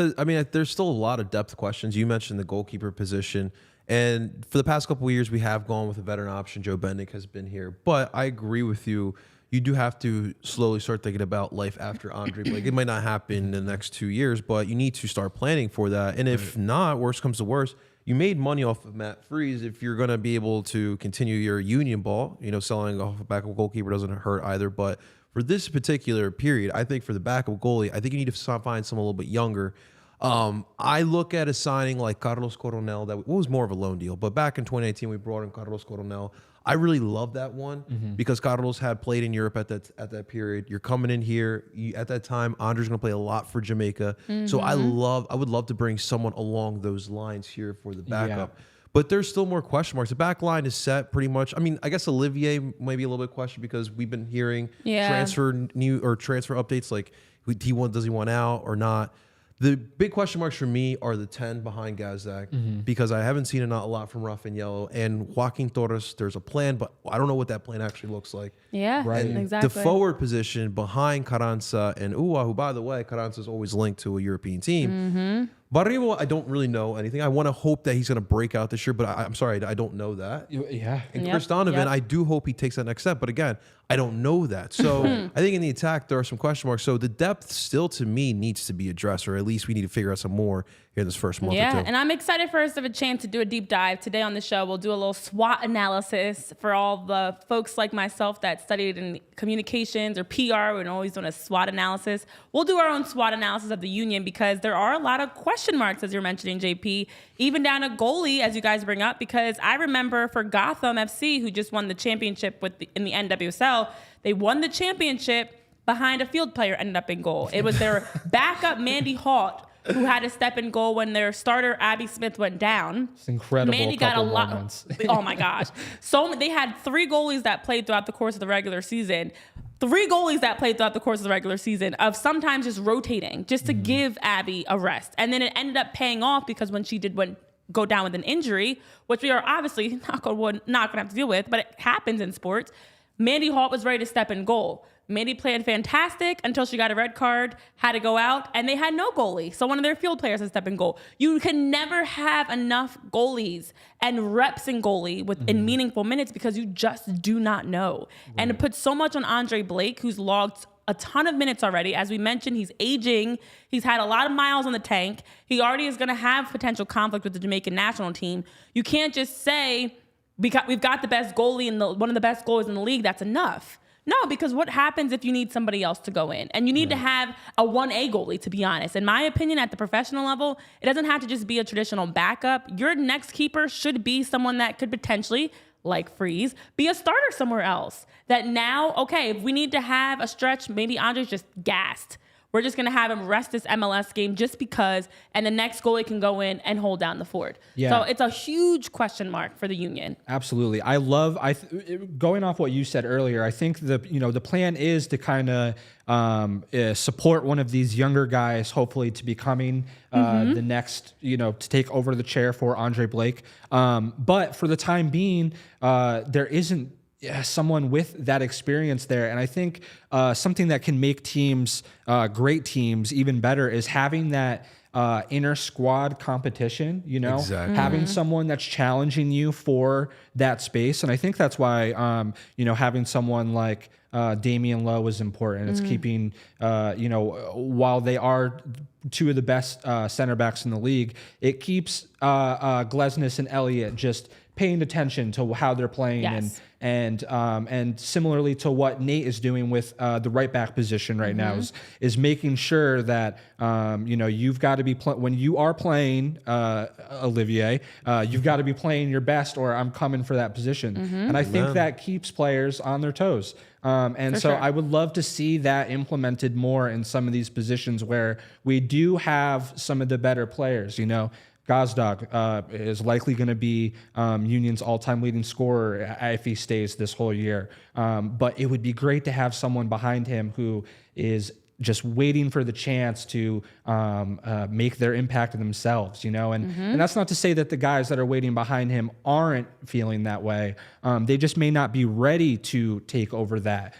there's still a lot of depth questions. You mentioned the goalkeeper position. And for the past couple of years, we have gone with a veteran option. Joe Bendick has been here. But I agree with you. You do have to slowly start thinking about life after Andre Blake. It might not happen in the next 2 years, but you need to start planning for that. And if not, worst comes to worst, you made money off of Matt Freese. If you're going to be able to continue your Union ball, selling off a backup goalkeeper doesn't hurt either. But for this particular period, I think for the backup goalie, I think you need to find someone a little bit younger. I look at a signing like Carlos Coronel that was more of a loan deal, but back in 2018 we brought in Carlos Coronel. I really love that one because Carlos had played in Europe at that period. You're coming in here at that time. Andre's going to play a lot for Jamaica, so I would love to bring someone along those lines here for the backup. Yeah. But there's still more question marks. The back line is set pretty much. I mean, I guess Olivier might be a little bit questioned because we've been hearing transfer updates like does he want out or not. The big question marks for me are the 10 behind Gazdak because I haven't seen a lot from Rafael and Joaquin Torres. There's a plan, but I don't know what that plan actually looks like. Yeah, right. Exactly. The forward position behind Carranza and Uwa, who, by the way, Carranza is always linked to a European team. Barribo, I don't really know anything. I want to hope that he's going to break out this year, but I'm sorry, I don't know that. Yeah. And Chris Donovan, I do hope he takes that next step. But again, I don't know that. So I think in the attack, there are some question marks. So the depth still, to me, needs to be addressed, or at least we need to figure out some more here in this first month or two. Yeah, and I'm excited for us to have a chance to do a deep dive. Today on the show, we'll do a little SWOT analysis for all the folks like myself that studied in communications or PR. We're always doing a SWOT analysis. We'll do our own SWOT analysis of the Union because there are a lot of question marks, as you're mentioning, JP, even down a goalie, as you guys bring up, because I remember for Gotham FC, who just won the championship in the NWSL, they won the championship behind a field player ended up in goal. It was their backup, Mandy Hart, who had to step in goal when their starter, Abby Smith, went down. It's incredible. Mandy got a lot. Moments. Oh, my gosh. So they had 3 goalies that played throughout the course of the regular season. 3 goalies that played throughout the course of the regular season of sometimes just rotating just to give Abby a rest. And then it ended up paying off because when she did go down with an injury, which we are obviously not going to have to deal with, but it happens in sports, Mandy Hart was ready to step in goal. Mandy played fantastic until she got a red card, had to go out, and they had no goalie. So one of their field players had to step in goal. You can never have enough goalies and reps in goalie in meaningful minutes because you just do not know. Right. And it puts so much on Andre Blake, who's logged a ton of minutes already. As we mentioned, he's aging. He's had a lot of miles on the tank. He already is going to have potential conflict with the Jamaican national team. You can't just say, because we've got the best goalie and one of the best goalies in the league, that's enough. No, because what happens if you need somebody else to go in? And you need to have a 1A goalie, to be honest. In my opinion, at the professional level, it doesn't have to just be a traditional backup. Your next keeper should be someone that could potentially, like Freese, be a starter somewhere else. That now, okay, if we need to have a stretch, maybe Andre's just gassed. We're just going to have him rest this MLS game just because, and the next goalie can go in and hold down the fort. Yeah. So it's a huge question mark for the Union. Absolutely. Going off what you said earlier, I think the plan is to kind of support one of these younger guys, hopefully to becoming the next, to take over the chair for Andre Blake. But for the time being, there isn't someone with that experience there. And I think something that can make teams, great teams, even better is having that inner squad competition, Exactly. Having someone that's challenging you for that space. And I think that's why, having someone like Damian Lowe is important. It's keeping, while they are 2 of the best center backs in the league, it keeps Glesnes and Elliott just paying attention to how they're playing. Yes. And similarly to what Nate is doing with the right back position right now is making sure that you've got to be when you are playing Olivier, you've got to be playing your best, or I'm coming for that position. And I think that keeps players on their toes. I would love to see that implemented more in some of these positions where we do have some of the better players. Gazdag is likely going to be Union's all-time leading scorer if he stays this whole year. But it would be great to have someone behind him who is just waiting for the chance to make their impact themselves, And that's not to say that the guys that are waiting behind him aren't feeling that way. They just may not be ready to take over that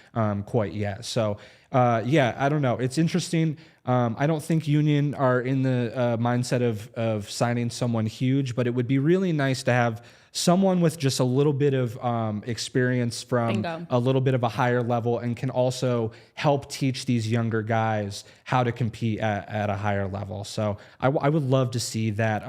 quite yet. So yeah, I don't know. It's interesting. I don't think Union are in the mindset of signing someone huge, but it would be really nice to have someone with just a little bit of experience from a little bit of a higher level and can also help teach these younger guys how to compete at a higher level. So I would love to see that,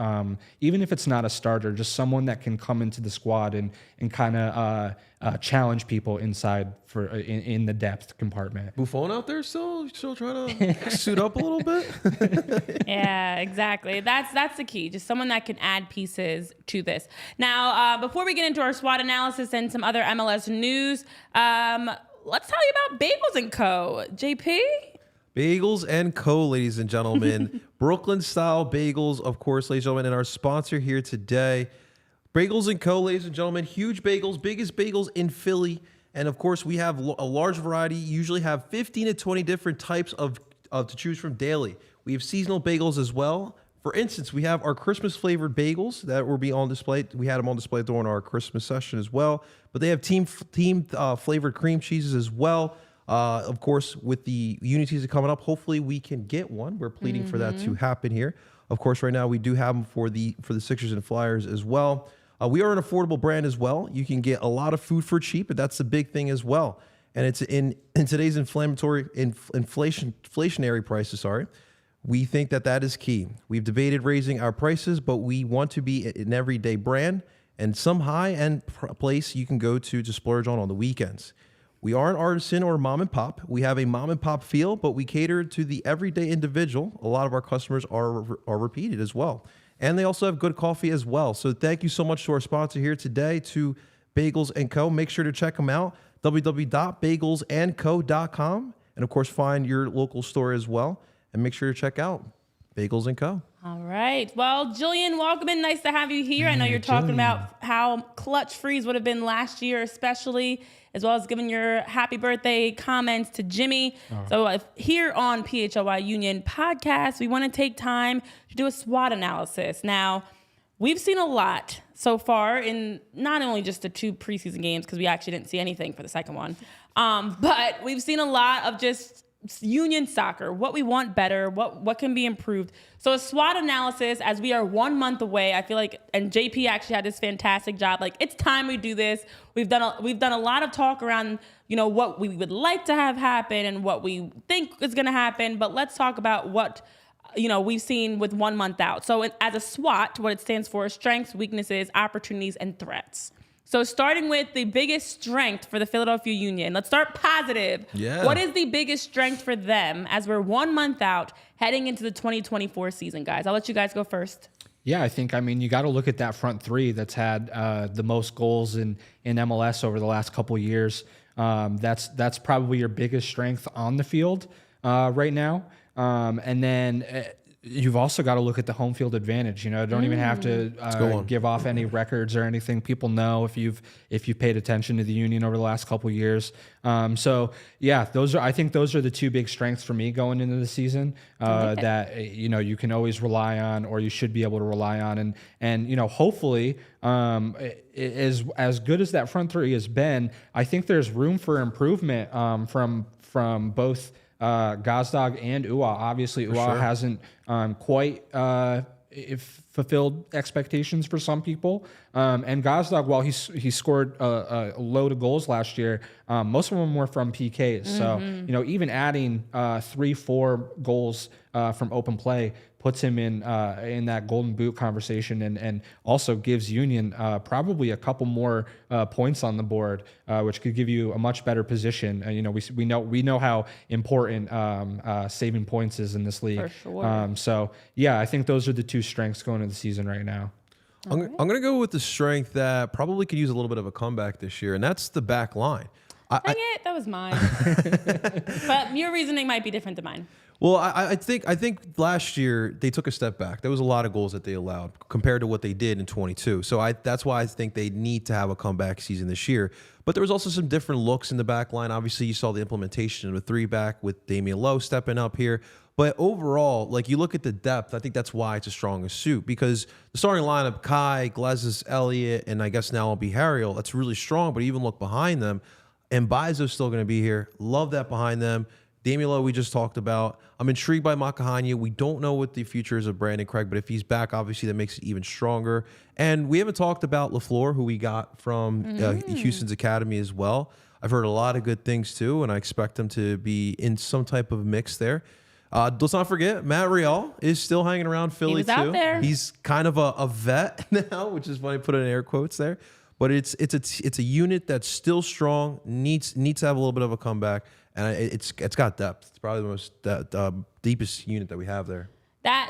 even if it's not a starter, just someone that can come into the squad and kind of challenge people inside in the depth compartment. Buffon out there still trying to suit up a little bit. Yeah, exactly. That's the key. Just someone that can add pieces to this. Now, before we get into our SWOT analysis and some other MLS news, let's tell you about Bagels & Co. JP? Bagels & Co., ladies and gentlemen. Brooklyn-style bagels, of course, ladies and gentlemen, and our sponsor here today. Bagels & Co., ladies and gentlemen. Huge bagels, biggest bagels in Philly. And, of course, we have a large variety. You usually have 15 to 20 different types of to choose from daily. We have seasonal bagels as well. For instance, we have our Christmas-flavored bagels that will be on display. We had them on display during our Christmas session as well. But they have team-flavored cream cheeses as well. Of course, with the Union season coming up, hopefully we can get one. We're pleading for that to happen here. Of course, right now we do have them for the Sixers and Flyers as well. We are an affordable brand as well. You can get a lot of food for cheap, but that's the big thing as well. And it's in today's inflationary prices. Sorry, we think that is key. We've debated raising our prices, but we want to be an everyday brand and some high-end place you can go to splurge on the weekends. We are an artisan or mom and pop. We have a mom and pop feel, but we cater to the everyday individual. A lot of our customers are repeated as well. And they also have good coffee as well. So thank you so much to our sponsor here today, to Bagels & Co. Make sure to check them out, www.bagelsandco.com. And, of course, find your local store as well. And make sure to check out Bagels & Co. All right. Well, Julian, welcome in. Nice to have you here. I know you're talking about how clutch freeze would have been last year, especially, as well as giving your happy birthday comments to Jimmy. So here on PHLY Union Podcast, we want to take time to do a SWOT analysis. Now, we've seen a lot so far in not only just the 2 preseason games, because we actually didn't see anything for the second one, but we've seen a lot of just Union soccer, what we want better, what can be improved. So a SWOT analysis, as we are 1 month away, I feel like, and JP actually had this fantastic job. Like, it's time we do this. We've done a lot of talk around, what we would like to have happen and what we think is going to happen. But let's talk about what, we've seen with 1 month out. So as a SWOT, what it stands for is strengths, weaknesses, opportunities, and threats. So starting with the biggest strength for the Philadelphia Union. Let's start positive. Yeah. What is the biggest strength for them as we're 1 month out heading into the 2024 season, guys? I'll let you guys go first. Yeah, I think, you got to look at that front three that's had the most goals in MLS over the last couple of years. That's probably your biggest strength on the field right now. And then you've also got to look at the home field advantage. Don't even have to give off any records or anything. People know if you've paid attention to the Union over the last couple of years. So yeah, I think those are the 2 big strengths for me going into the season that you can always rely on, or you should be able to rely on, and hopefully as good as that front three has been, I think there's room for improvement from both Gazdag and Ua. Obviously, Ua hasn't quite fulfilled expectations for some people. And Gazdag, while he scored a load of goals last year, most of them were from PKs. So, even adding 3-4 goals from open play puts him in that Golden Boot conversation, and also gives Union probably a couple more points on the board, which could give you a much better position. We know how important saving points is in this league. For sure. So yeah, I think those are the 2 strengths going into the season right now. I'm going to go with the strength that probably could use a little bit of a comeback this year, and that's the back line. Dang it, that was mine. But your reasoning might be different than mine. Well, I think last year they took a step back. There was a lot of goals that they allowed compared to what they did in 22. So that's why I think they need to have a comeback season this year. But there was also some different looks in the back line. Obviously, you saw the implementation of a 3-back with Damian Lowe stepping up here. But overall, like, you look at the depth, I think that's why it's a strongest suit, because the starting lineup, Kai, Glezis, Elliott, and I guess now it'll be Harriel, that's really strong. But even look behind them, and Mbaizo's still going to be here. Love that behind them. Damian Lowe, we just talked about. I'm intrigued by Makahanya. We don't know what the future is of Brandon Craig, but if he's back, obviously that makes it even stronger. And we haven't talked about LaFleur, who we got from Houston's academy as well. I've heard a lot of good things too, and I expect him to be in some type of mix there. Let's not forget, Matt Real is still hanging around Philly He was too. out there. He's kind of a vet now, which is funny, put in air quotes there. But it's a unit that's still strong, needs to have a little bit of a comeback, and it's got depth. It's probably the most deepest unit that we have there.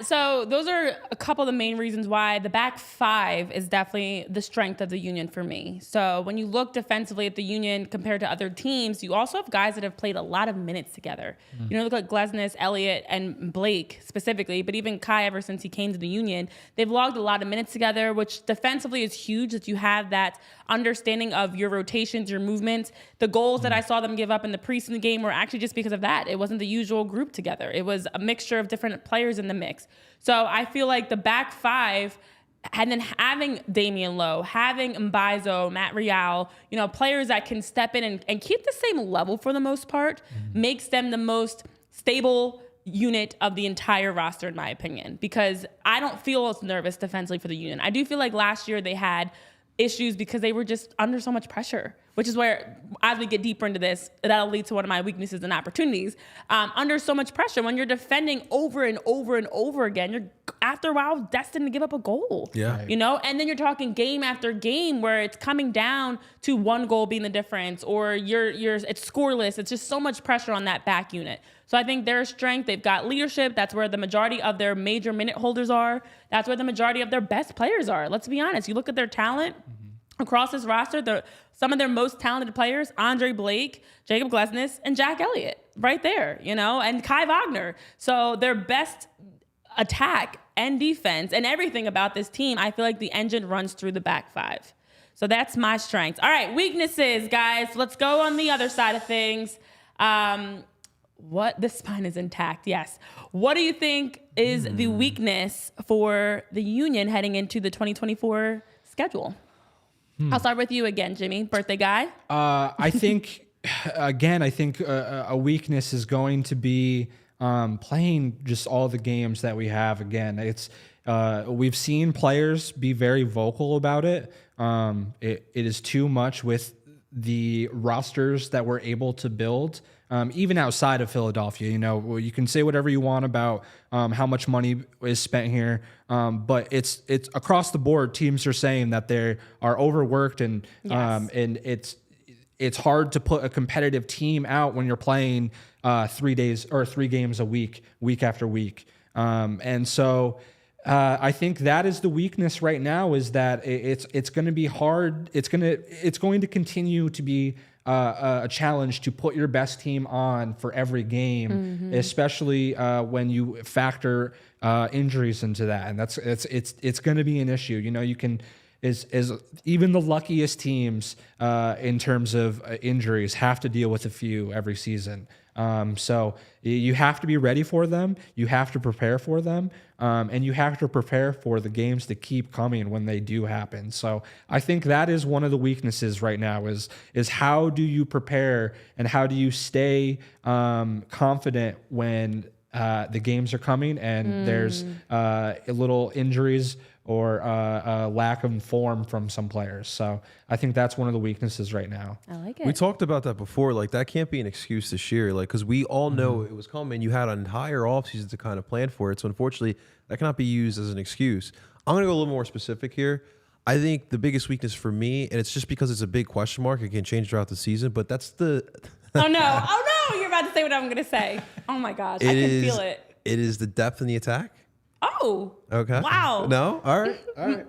So those are a couple of the main reasons why the back five is definitely the strength of the Union for me. So when you look defensively at the Union compared to other teams, you also have guys that have played a lot of minutes together. You know, look at Glesnes, Elliott, and Blake specifically, but even Kai ever since he came to the Union, they've logged a lot of minutes together, which defensively is huge that you have that understanding of your rotations, your movements. The goals that I saw them give up in the preseason game were actually just because of that. It wasn't the usual group together. It was a mixture of different players in the mix. So I feel like the back five, and then having Damian Lowe, having Mbaizo, Matt Real, you know, players that can step in and keep the same level for the most part, makes them the most stable unit of the entire roster, in my opinion, because I don't feel as nervous defensively for the Union. I do feel like last year they had issues because they were just under so much pressure, which is where, as we get deeper into this, that'll lead to one of my weaknesses and opportunities. Under so much pressure, when you're defending over and over and over again, you're after a while destined to give up a goal. Yeah. You know, and then you're talking game after game where it's coming down to one goal being the difference, or it's scoreless. It's just so much pressure on that back unit. So I think their strength, they've got leadership. That's where the majority of their major minute holders are. That's where the majority of their best players are. Let's be honest. You look at their talent across this roster, some of their most talented players, Andre Blake, Jacob Glesnes, and Jack Elliott, right there, you know, and Kai Wagner. So their best attack and defense and everything about this team, I feel like the engine runs through the back five. So that's my strengths. All right, weaknesses, guys. Let's go on the other side of things. The spine is intact, yes. What do you think is the weakness for the Union heading into the 2024 schedule? I'll start with you again, Jimmy, birthday guy. I think a weakness is going to be playing just all the games that we have. Again, it's we've seen players be very vocal about it. It is too much with the rosters that we're able to build. Even outside of Philadelphia, you know, you can say whatever you want about how much money is spent here, but it's across the board. Teams are saying that they are overworked, and it's hard to put a competitive team out when you're playing 3 games a week, week after week, and so. I think that is the weakness right now, is that it's going to be hard. It's going to continue to be a challenge to put your best team on for every game, especially when you factor injuries into that, and it's going to be an issue. You know, you can is even the luckiest teams in terms of injuries have to deal with a few every season. So you have to be ready for them. You have to prepare for them. And you have to prepare for the games to keep coming when they do happen. So I think that is one of the weaknesses right now is how do you prepare and how do you stay confident when the games are coming and there's little injuries or a lack of form from some players. So I think that's one of the weaknesses right now. I like it. We talked about that before. Like, that can't be an excuse this year. Like, because we all know it was coming. You had an entire offseason to kind of plan for it. So unfortunately, that cannot be used as an excuse. I'm going to go a little more specific here. I think the biggest weakness for me, and it's just because it's a big question mark, it can change throughout the season, but that's the... Oh no, you're about to say what I'm going to say. Oh my gosh, I can feel it. It is the depth in the attack. Oh. Okay. Wow. No? All right.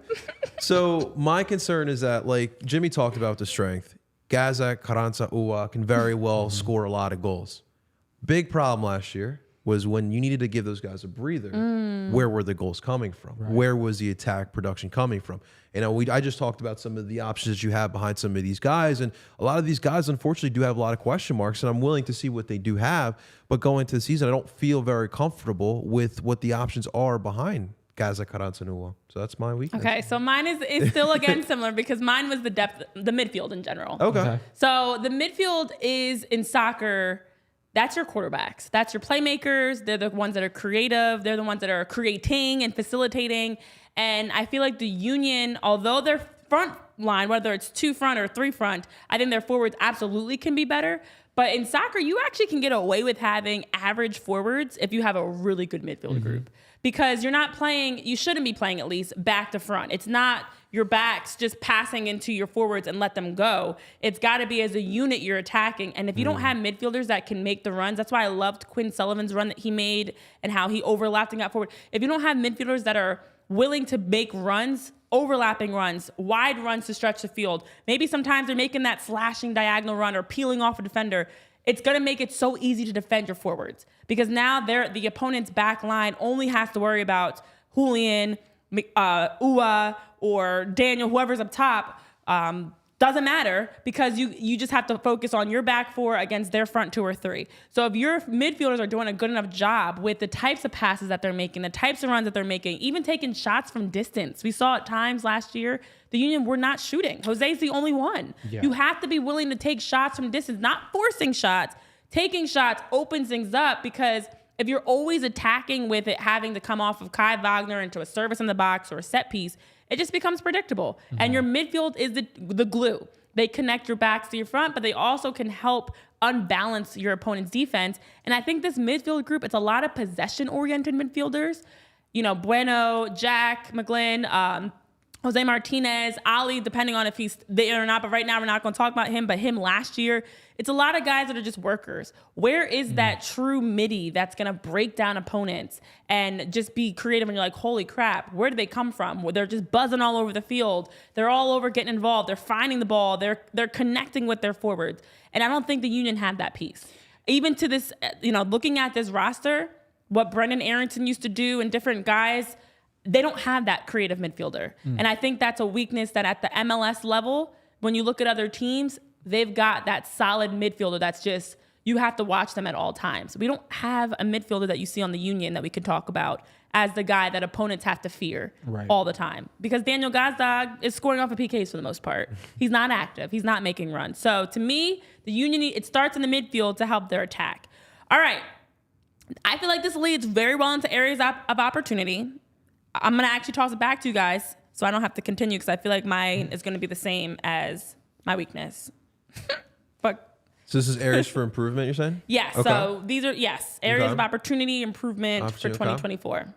So my concern is that, like Jimmy talked about the strength, Gazak, Carranza, Uwa can very well score a lot of goals. Big problem last year was when you needed to give those guys a breather, where were the goals coming from? Right. Where was the attack production coming from? I just talked about some of the options that you have behind some of these guys, and a lot of these guys, unfortunately, do have a lot of question marks, and I'm willing to see what they do have, but going into the season, I don't feel very comfortable with what the options are behind Gaza, Carranza, and Uwa. So that's my weakness. Okay, so mine is still, again, similar, because mine was the depth, the midfield in general. Okay. So the midfield is, in soccer, that's your quarterbacks. That's your playmakers. They're the ones that are creative. They're the ones that are creating and facilitating. And I feel like the Union, although their front line, whether it's 2 front or 3 front, I think their forwards absolutely can be better. But in soccer, you actually can get away with having average forwards if you have a really good midfield group. Because you're not playing, you shouldn't be playing at least back to front. It's not your backs just passing into your forwards and let them go. It's got to be as a unit you're attacking. And if you don't have midfielders that can make the runs, that's why I loved Quinn Sullivan's run that he made and how he overlapped and got forward. If you don't have midfielders that are willing to make runs, overlapping runs, wide runs to stretch the field, maybe sometimes they're making that slashing diagonal run or peeling off a defender, it's going to make it so easy to defend your forwards because now the opponent's back line only has to worry about Julian, Ua, or Daniel, whoever's up top. Doesn't matter because you just have to focus on your back 4 against their front 2 or 3. So if your midfielders are doing a good enough job with the types of passes that they're making, the types of runs that they're making, even taking shots from distance. We saw at times last year, the Union were not shooting. Jose's the only one. Yeah. You have to be willing to take shots from distance, not forcing shots. Taking shots opens things up because if you're always attacking with it having to come off of Kai Wagner into a service in the box or a set piece, it just becomes predictable. And your midfield is the glue. They connect your backs to your front, but they also can help unbalance your opponent's defense. And I think this midfield group, it's a lot of possession-oriented midfielders. You know, Bueno, Jack McGlynn, Jose Martinez, Ali, depending on if he's there or not. But right now, we're not going to talk about him. But him last year, it's a lot of guys that are just workers. Where is that true midi that's going to break down opponents and just be creative? And you're like, holy crap, where do they come from? Where they're just buzzing all over the field. They're all over getting involved. They're finding the ball. They're connecting with their forwards. And I don't think the Union had that piece. Even to this, looking at this roster, what Brendan Aronson used to do and different guys, they don't have that creative midfielder. And I think that's a weakness that at the MLS level, when you look at other teams, they've got that solid midfielder that's just, you have to watch them at all times. We don't have a midfielder that you see on the Union that we could talk about as the guy that opponents have to fear all the time. Because Daniel Gazdag is scoring off of PKs for the most part. He's not active. He's not making runs. So to me, the Union, it starts in the midfield to help their attack. All right. I feel like this leads very well into areas of opportunity. I'm going to actually toss it back to you guys so I don't have to continue because I feel like mine is going to be the same as my weakness. But so this is areas for improvement, you're saying? Yes. Okay. So these are, areas of opportunity, improvement for 2024. Okay.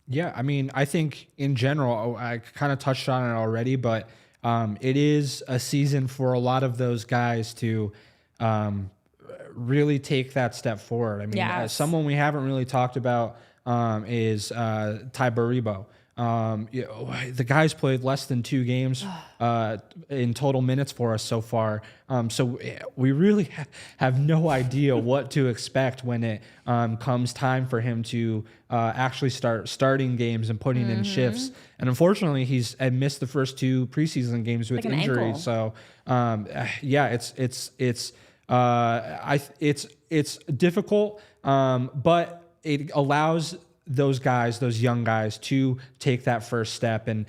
Yeah, I mean, I think in general, I kind of touched on it already, but it is a season for a lot of those guys to really take that step forward. I mean, someone we haven't really talked about is Ty Baribo. The guy's played less than 2 games in total minutes for us so far. So we really have no idea what to expect when it comes time for him to actually start starting games and putting in shifts. And unfortunately, he's missed the first 2 preseason games with injury. So it's difficult, but it allows those guys, those young guys, to take that first step. And,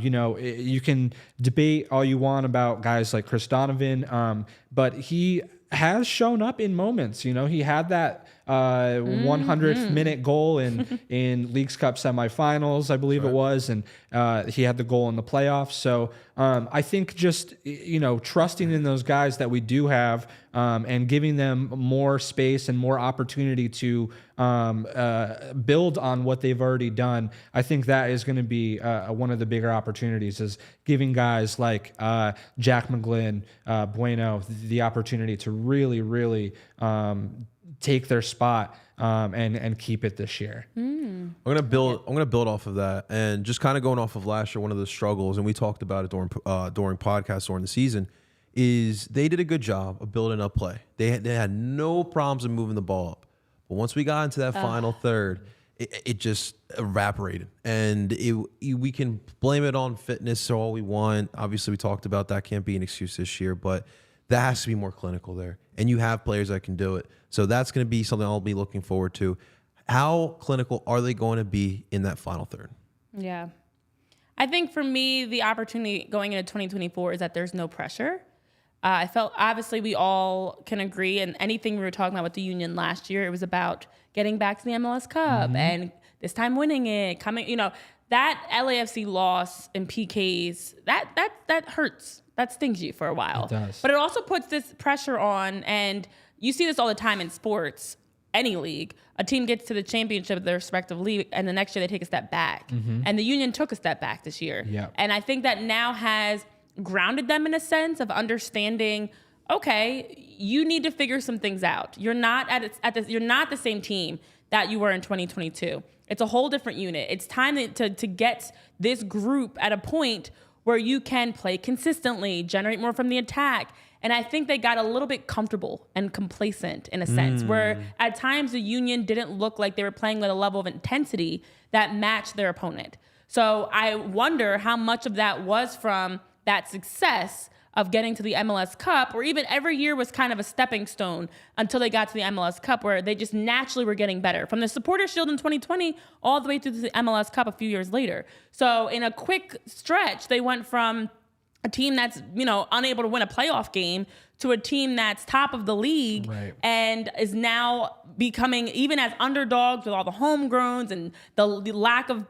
you can debate all you want about guys like Chris Donovan, but he has shown up in moments. He had that 100th minute goal in Leagues Cup semifinals, I believe it was, and he had the goal in the playoffs. So I think just trusting in those guys that we do have and giving them more space and more opportunity to build on what they've already done. I think that is going to be one of the bigger opportunities, is giving guys like Jack McGlynn, Bueno, the opportunity to really, really take their spot and keep it this year. I'm gonna build off of that, and just kind of going off of last year. One of the struggles, and we talked about it during podcasts during the season, is they did a good job of building up play. They had no problems in moving the ball up, but once we got into that final third, it just evaporated. And we can blame it on fitness all we want. Obviously, we talked about that can't be an excuse this year, but that has to be more clinical there. And you have players that can do it. So that's going to be something I'll be looking forward to. How clinical are they going to be in that final third? Yeah. I think for me, the opportunity going into 2024 is that there's no pressure. I felt obviously we all can agree, and anything we were talking about with the Union last year, it was about getting back to the MLS Cup and this time winning it, coming, that LAFC loss in PKs, that hurts. That stings you for a while. It does. But it also puts this pressure on, and you see this all the time in sports, any league. A team gets to the championship of their respective league, and the next year they take a step back. And the Union took a step back this year. Yeah. And I think that now has grounded them in a sense of understanding, okay, you need to figure some things out. You're not you're not the same team that you were in 2022. It's a whole different unit. It's time to get this group at a point where you can play consistently, generate more from the attack. And I think they got a little bit comfortable and complacent in a sense, where at times the Union didn't look like they were playing with a level of intensity that matched their opponent. So I wonder how much of that was from that success of getting to the MLS Cup, or even every year was kind of a stepping stone until they got to the MLS Cup, where they just naturally were getting better. From the Supporters Shield in 2020 all the way through the MLS Cup a few years later. So in a quick stretch, they went from a team that's, unable to win a playoff game to a team that's top of the league, right, and is now becoming, even as underdogs with all the homegrowns and the lack of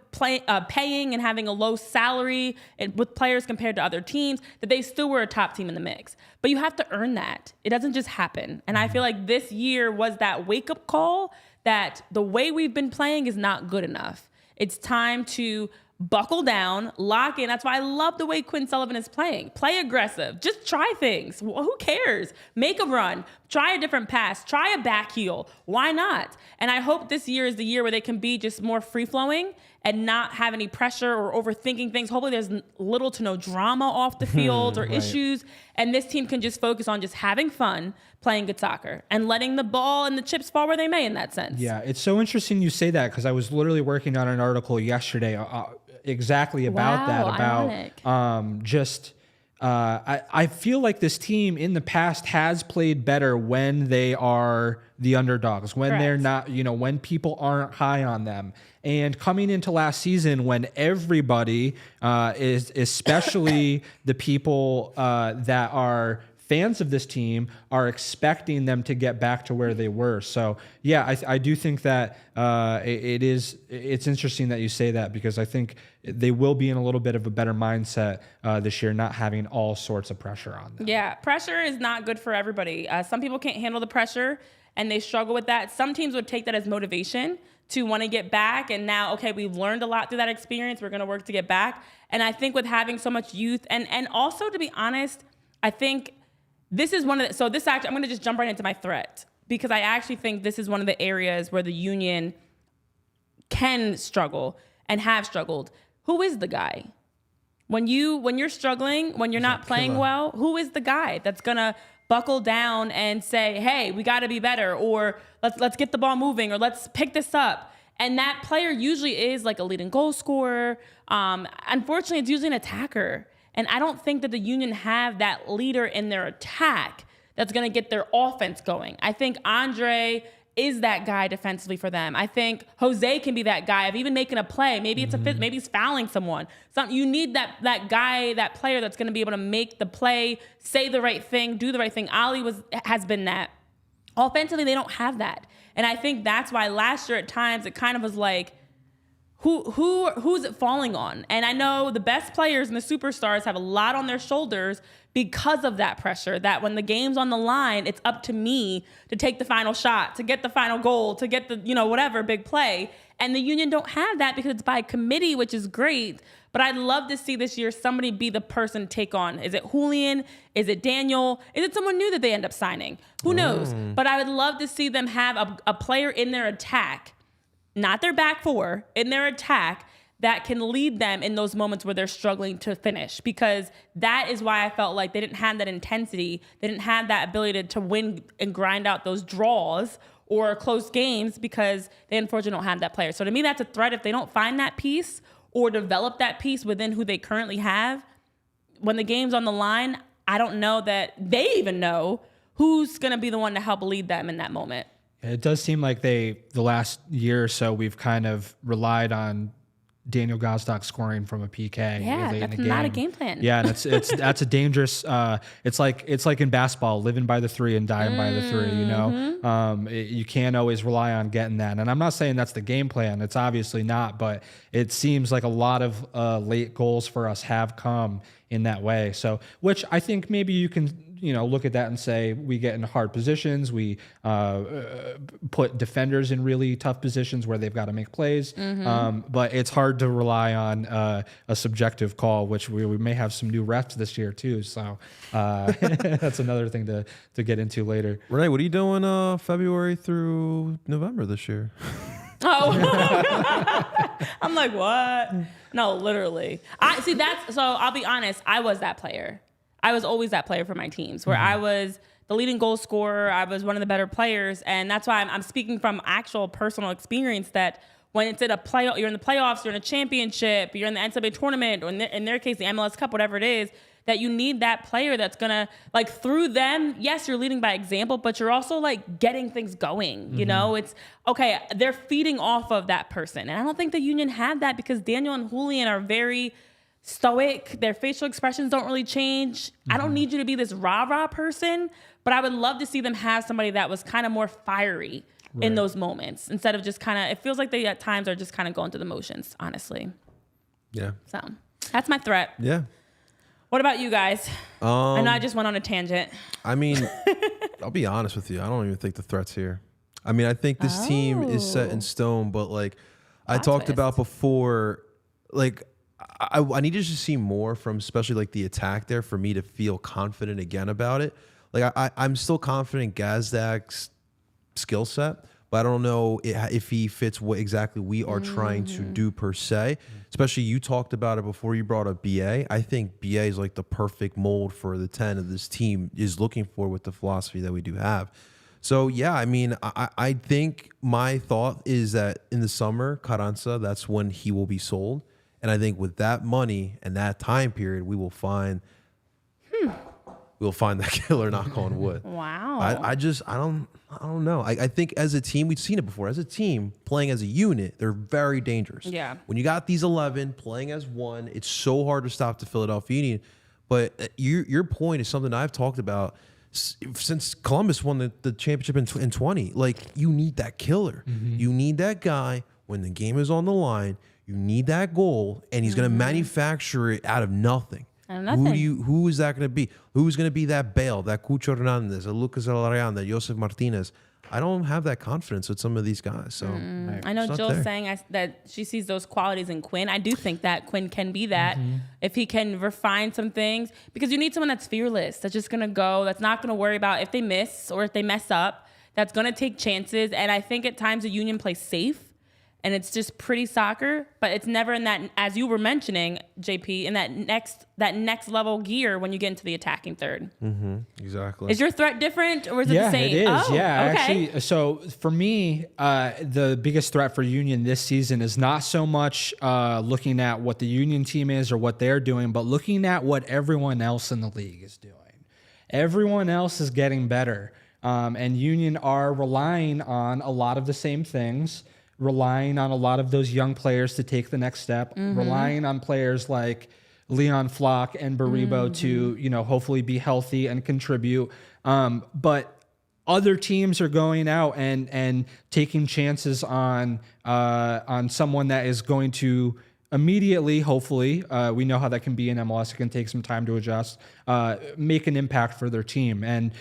paying and having a low salary with players compared to other teams, that they still were a top team in the mix. But you have to earn that. It doesn't just happen. And I feel like this year was that wake-up call that the way we've been playing is not good enough. It's time to buckle down, lock in. That's why I love the way Quinn Sullivan is playing. Play aggressive. Just try things. Who cares? Make a run. Try a different pass. Try a back heel. Why not? And I hope this year is the year where they can be just more free-flowing and not have any pressure or overthinking things. Hopefully there's little to no drama off the field or issues. And this team can just focus on just having fun, playing good soccer, and letting the ball and the chips fall where they may in that sense. Yeah, it's so interesting you say that, because I was literally working on an article yesterday exactly about that. I feel like this team in the past has played better when they are the underdogs, when they're not, when people aren't high on them. And coming into last season, when everybody is, especially the people that are fans of this team, are expecting them to get back to where they were. So yeah, I do think that it's interesting that you say that, because I think they will be in a little bit of a better mindset this year, not having all sorts of pressure on them. Yeah, pressure is not good for everybody. Some people can't handle the pressure and they struggle with that. Some teams would take that as motivation to want to get back. And now, okay, we've learned a lot through that experience. We're going to work to get back. And I think with having so much youth, and also, to be honest, I think this is one of the, so this actually, I'm going to just jump right into my threat, because I actually think this is one of the areas where the Union can struggle and have struggled. Who is the guy? When you're struggling, when you're not playing well, who is the guy that's going to buckle down and say, hey, we got to be better, or let's get the ball moving, or let's pick this up? And that player usually is like a leading goal scorer. Unfortunately, it's usually an attacker. And I don't think that the Union have that leader in their attack that's going to get their offense going. I think Andre is that guy defensively for them. I think Jose can be that guy of even making a play. Maybe it's maybe he's fouling someone. You need that guy, that player that's going to be able to make the play, say the right thing, do the right thing. Ali has been that. Offensively, they don't have that. And I think that's why last year at times it kind of was like, who's it falling on? And I know the best players and the superstars have a lot on their shoulders because of that pressure, that when the game's on the line, it's up to me to take the final shot, to get the final goal, to get the, whatever big play. And the Union don't have that because it's by committee, which is great. But I'd love to see this year somebody be the person take on. Is it Julian? Is it Daniel? Is it someone new that they end up signing? Who knows? But I would love to see them have a player in their attack, not their back four, in their attack, that can lead them in those moments where they're struggling to finish. Because that is why I felt like they didn't have that intensity. They didn't have that ability to win and grind out those draws or close games, because they unfortunately don't have that player. So to me, that's a threat. If they don't find that piece or develop that piece within who they currently have, when the game's on the line, I don't know that they even know who's going to be the one to help lead them in that moment. It does seem like the last year or so, we've kind of relied on Daniel Gazdag scoring from a PK. Yeah, that's not a game plan. Yeah, and that's a dangerous. It's like in basketball, living by the three and dying by the three. You know, you can't always rely on getting that. And I'm not saying that's the game plan. It's obviously not, but it seems like a lot of late goals for us have come in that way. So, which I think maybe you can, look at that and say we get in hard positions. We put defenders in really tough positions where they've got to make plays. But it's hard to rely on a subjective call, which we may have some new refs this year too. So that's another thing to get into later. Renee, what are you doing February through November this year? Oh, I'm like, what? No, literally. So I'll be honest. I was that player. I was always that player for my teams where I was the leading goal scorer. I was one of the better players. And that's why I'm speaking from actual personal experience that when it's in a playoff, you're in the playoffs, you're in a championship, you're in the NCAA tournament, or in their case, the MLS Cup, whatever it is, that you need that player that's gonna, like, through them, yes, you're leading by example, but you're also like getting things going. You know, it's okay, they're feeding off of that person. And I don't think the Union had that because Daniel and Julian are very stoic. Their facial expressions don't really change. I don't need you to be this rah-rah person, but I would love to see them have somebody that was kind of more fiery in those moments instead of just kind of, it feels like they at times are just kind of going through the motions, honestly. Yeah. So that's my threat. Yeah. What about you guys? I know I just went on a tangent. I mean, I'll be honest with you. I don't even think the threat's here. I mean, I think this team is set in stone, but like I talked about before, like I need to just see more from especially like the attack there for me to feel confident again about it. Like I'm still confident in Gazdag's skill set, but I don't know if he fits what exactly we are trying to do per se. Especially you talked about it before you brought up BA. I think BA is like the perfect mold for the 10 of this team is looking for with the philosophy that we do have. So yeah, I mean, I think my thought is that in the summer, Carranza, that's when he will be sold. And I think with that money and that time period, we will find that killer, knock on wood. Wow. I don't know. I think as a team, we've seen it before. As a team playing as a unit, they're very dangerous. Yeah. When you got these 11 playing as one, it's so hard to stop the Philadelphia Union. But your point is something I've talked about since Columbus won the championship in 20. Like, you need that killer. You need that guy when the game is on the line. You need that goal, and he's going to manufacture it out of nothing. Who is that going to be? Who's going to be that Bale, that Cucho Hernandez, that Lucas Alarian, that Josef Martinez? I don't have that confidence with some of these guys. So I know Jill's saying that she sees those qualities in Quinn. I do think that Quinn can be that if he can refine some things, because you need someone that's fearless, that's just going to go, that's not going to worry about if they miss or if they mess up, that's going to take chances. And I think at times the Union plays safe. And it's just pretty soccer, but it's never in that, as you were mentioning, JP, in that next level gear when you get into the attacking third. Exactly. Is your threat different, or is it the same? It is. Oh, yeah, okay. Actually, so for me, the biggest threat for Union this season is not so much looking at what the Union team is or what they're doing, but looking at what everyone else in the league is doing. Everyone else is getting better, and Union are relying on a lot of the same things. Relying on a lot of those young players to take the next step, relying on players like Leon Flock and Baribo to, hopefully be healthy and contribute. But other teams are going out and taking chances on someone that is going to immediately, hopefully, we know how that can be in MLS. It can take some time to adjust, make an impact for their team. And,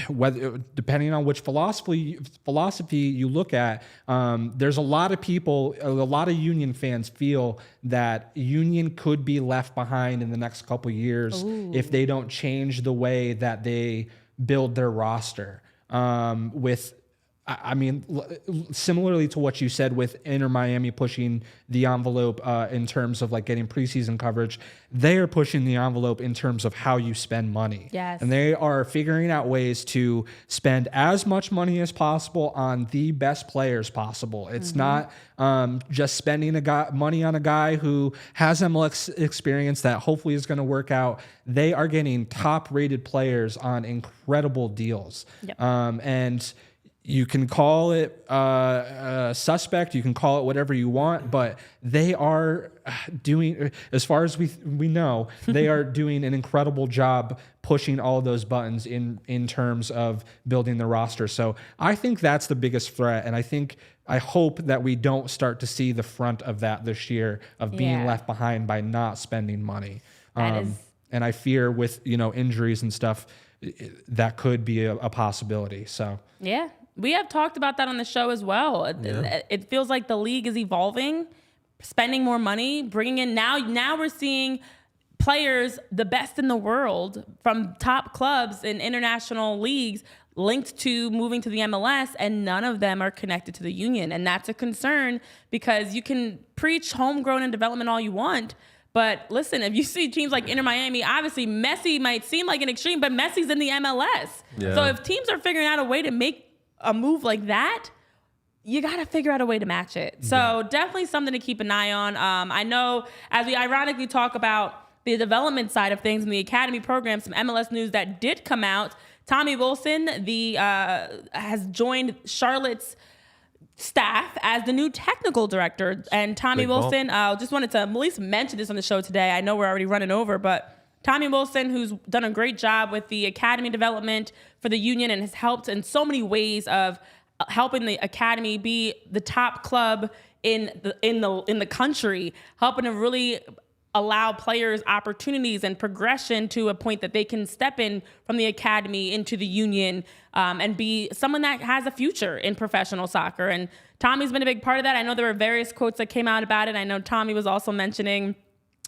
whether depending on which philosophy you look at, there's a lot of people, a lot of Union fans feel that Union could be left behind in the next couple years if they don't change the way that they build their roster. Similarly to what you said with Inter Miami pushing the envelope in terms of like getting preseason coverage, they are pushing the envelope in terms of how you spend money. Yes. And they are figuring out ways to spend as much money as possible on the best players possible. It's not just spending money on a guy who has MLS experience that hopefully is going to work out. They are getting top-rated players on incredible deals. Yep. And you can call it suspect, you can call it whatever you want, but they are doing, as far as we know, they are doing an incredible job pushing all those buttons in terms of building the roster. So I think that's the biggest threat, and I hope that we don't start to see the front of that this year of being left behind by not spending money. And I fear with injuries and stuff, that could be a possibility. So yeah. We have talked about that on the show as well. It feels like the league is evolving, spending more money, bringing in now we're seeing players, the best in the world from top clubs in international leagues linked to moving to the MLS, and none of them are connected to the Union. And that's a concern because you can preach homegrown and development all you want. But listen, if you see teams like Inter Miami, obviously Messi might seem like an extreme, but Messi's in the MLS. Yeah. So if teams are figuring out a way to make a move like that, you got to figure out a way to match it. So definitely something to keep an eye on. I know as we ironically talk about the development side of things in the academy program, some MLS news that did come out. Tommy Wilson, has joined Charlotte's staff as the new technical director. And Tommy Wilson, just wanted to at least mention this on the show today. I know we're already running over, but Tommy Wilson, who's done a great job with the academy development for the Union and has helped in so many ways of helping the academy be the top club in the country, helping to really allow players opportunities and progression to a point that they can step in from the academy into the Union and be someone that has a future in professional soccer. And Tommy's been a big part of that. I know there were various quotes that came out about it. I know Tommy was also mentioning,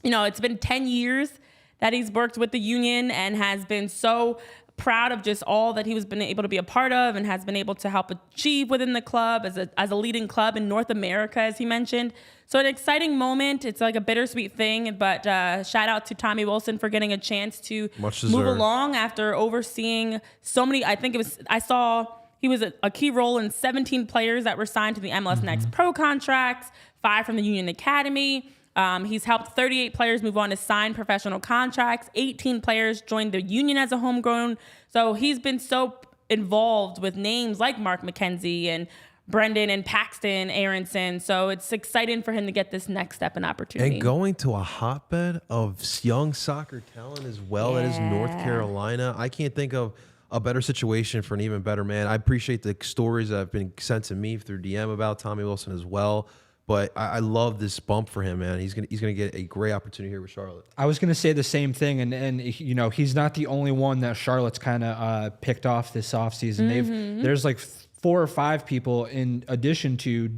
it's been 10 years that he's worked with the Union and has been so proud of just all that he was been able to be a part of and has been able to help achieve within the club as a leading club in North America, as he mentioned. So an exciting moment. It's like a bittersweet thing, but shout out to Tommy Wilson for getting a chance to move along after overseeing so many. I saw he was a key role in 17 players that were signed to the MLS Next Pro contracts, 5 from the Union Academy. He's helped 38 players move on to sign professional contracts. 18 players joined the Union as a homegrown. So he's been so involved with names like Mark McKenzie and Brendan and Paxton Aronson. So it's exciting for him to get this next step and opportunity. And going to a hotbed of young soccer talent as well, that is North Carolina. I can't think of a better situation for an even better man. I appreciate the stories that have been sent to me through DM about Tommy Wilson as well. But I love this bump for him, man. He's gonna get a great opportunity here with Charlotte. I was gonna say the same thing, and he's not the only one that Charlotte's kind of picked off this offseason. There's like 4 or 5 people in addition to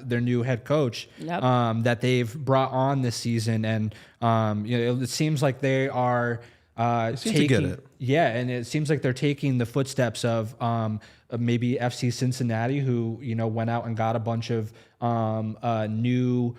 their new head coach that they've brought on this season, and it seems like they are taking and it seems like they're taking the footsteps of maybe FC Cincinnati, who went out and got a bunch of new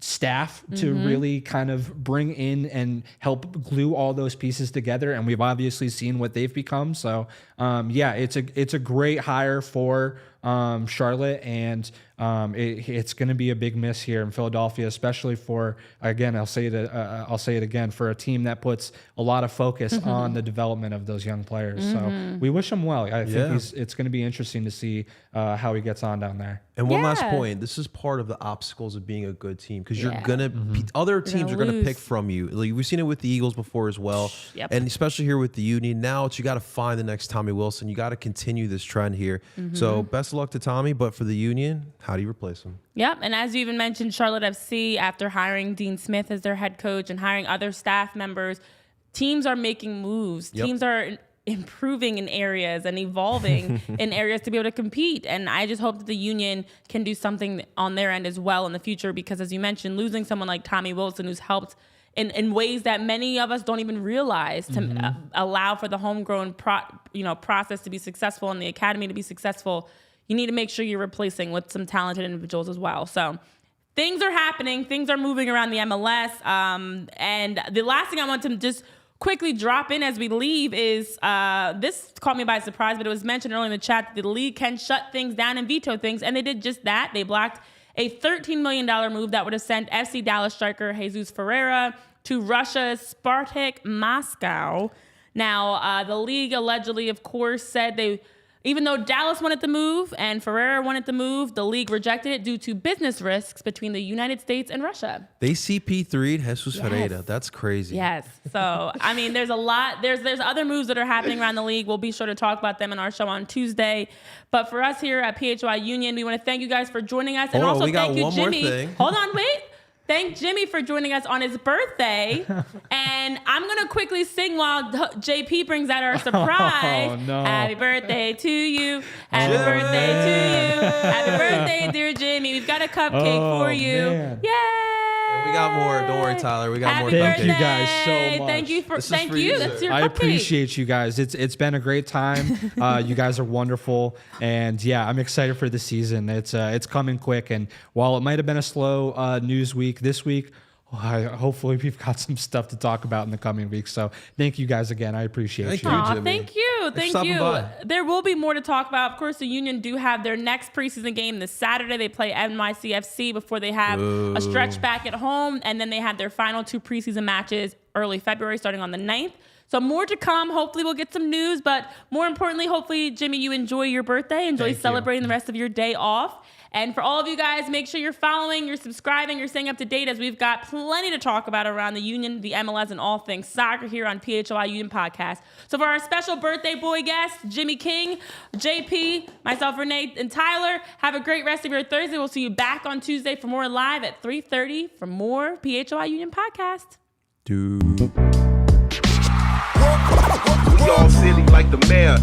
staff to really kind of bring in and help glue all those pieces together, and we've obviously seen what they've become. So it's a great hire for Charlotte, and it's going to be a big miss here in Philadelphia, especially for, again, I'll say it again, for a team that puts a lot of focus on the development of those young players. So we wish him well. I think it's going to be interesting to see how he gets on down there. And one last point, this is part of the obstacles of being a good team, because you're gonna other teams are gonna pick from you. Like, we've seen it with the Eagles before as well, and especially here with the Union. Now you got to find the next Tommy Wilson. You got to continue this trend here. So best of luck to Tommy, but for the Union, how do you replace him? Yep, and as you even mentioned, Charlotte FC, after hiring Dean Smith as their head coach and hiring other staff members, teams are making moves. Teams are improving in areas and evolving in areas to be able to compete. And I just hope that the Union can do something on their end as well in the future, because as you mentioned, losing someone like Tommy Wilson, who's helped in ways that many of us don't even realize to allow for the homegrown process to be successful and the academy to be successful, you need to make sure you're replacing with some talented individuals as well. So things are happening. Things are moving around the MLS. And the last thing I want to just quickly drop in as we leave is, this caught me by surprise, but it was mentioned earlier in the chat that the league can shut things down and veto things, and they did just that. They blocked a $13 million move that would have sent FC Dallas striker Jesus Ferreira to Russia's Spartak Moscow. Now, the league allegedly, of course, said they Even though Dallas wanted to move and Ferreira wanted to move, the league rejected it due to business risks between the United States and Russia. They CP3'd Jesus Ferreira. That's crazy. Yes. So, I mean, there's a lot. There's other moves that are happening around the league. We'll be sure to talk about them in our show on Tuesday. But for us here at PHY Union, we want to thank you guys for joining us. And also thank you, Jimmy. Hold on, wait. Thank Jimmy for joining us on his birthday. And I'm going to quickly sing while JP brings out our surprise. Oh, no. Happy birthday to you. Happy birthday to you. Happy birthday, dear Jimmy. We've got a cupcake for you. Man. Yay. We got more. Don't worry, Tyler. We got Happy more. Thank birthday. you guys so much. Thank you. That's your cupcake. I appreciate you guys. It's been a great time. You guys are wonderful, and yeah, I'm excited for the season. It's coming quick, and while it might have been a slow news week this week, hopefully we've got some stuff to talk about in the coming weeks. So thank you guys again. I appreciate you. Aw, Jimmy. thank you. Thank you. There will be more to talk about. Of course, the Union do have their next preseason game this Saturday. They play NYCFC before they have a stretch back at home, and then they have their final 2 preseason matches early February, starting on the 9th. So more to come. Hopefully we'll get some news, but more importantly, hopefully, Jimmy, you enjoy your birthday. Enjoy celebrating the rest of your day off. And for all of you guys, make sure you're following, you're subscribing, you're staying up to date, as we've got plenty to talk about around the Union, the MLS, and all things soccer here on PHY Union Podcast. So for our special birthday boy guest, Jimmy King, JP, myself, Renee, and Tyler, have a great rest of your Thursday. We'll see you back on Tuesday for more live at 3:30 for more PHY Union Podcast. Dude. We all silly like the mayor.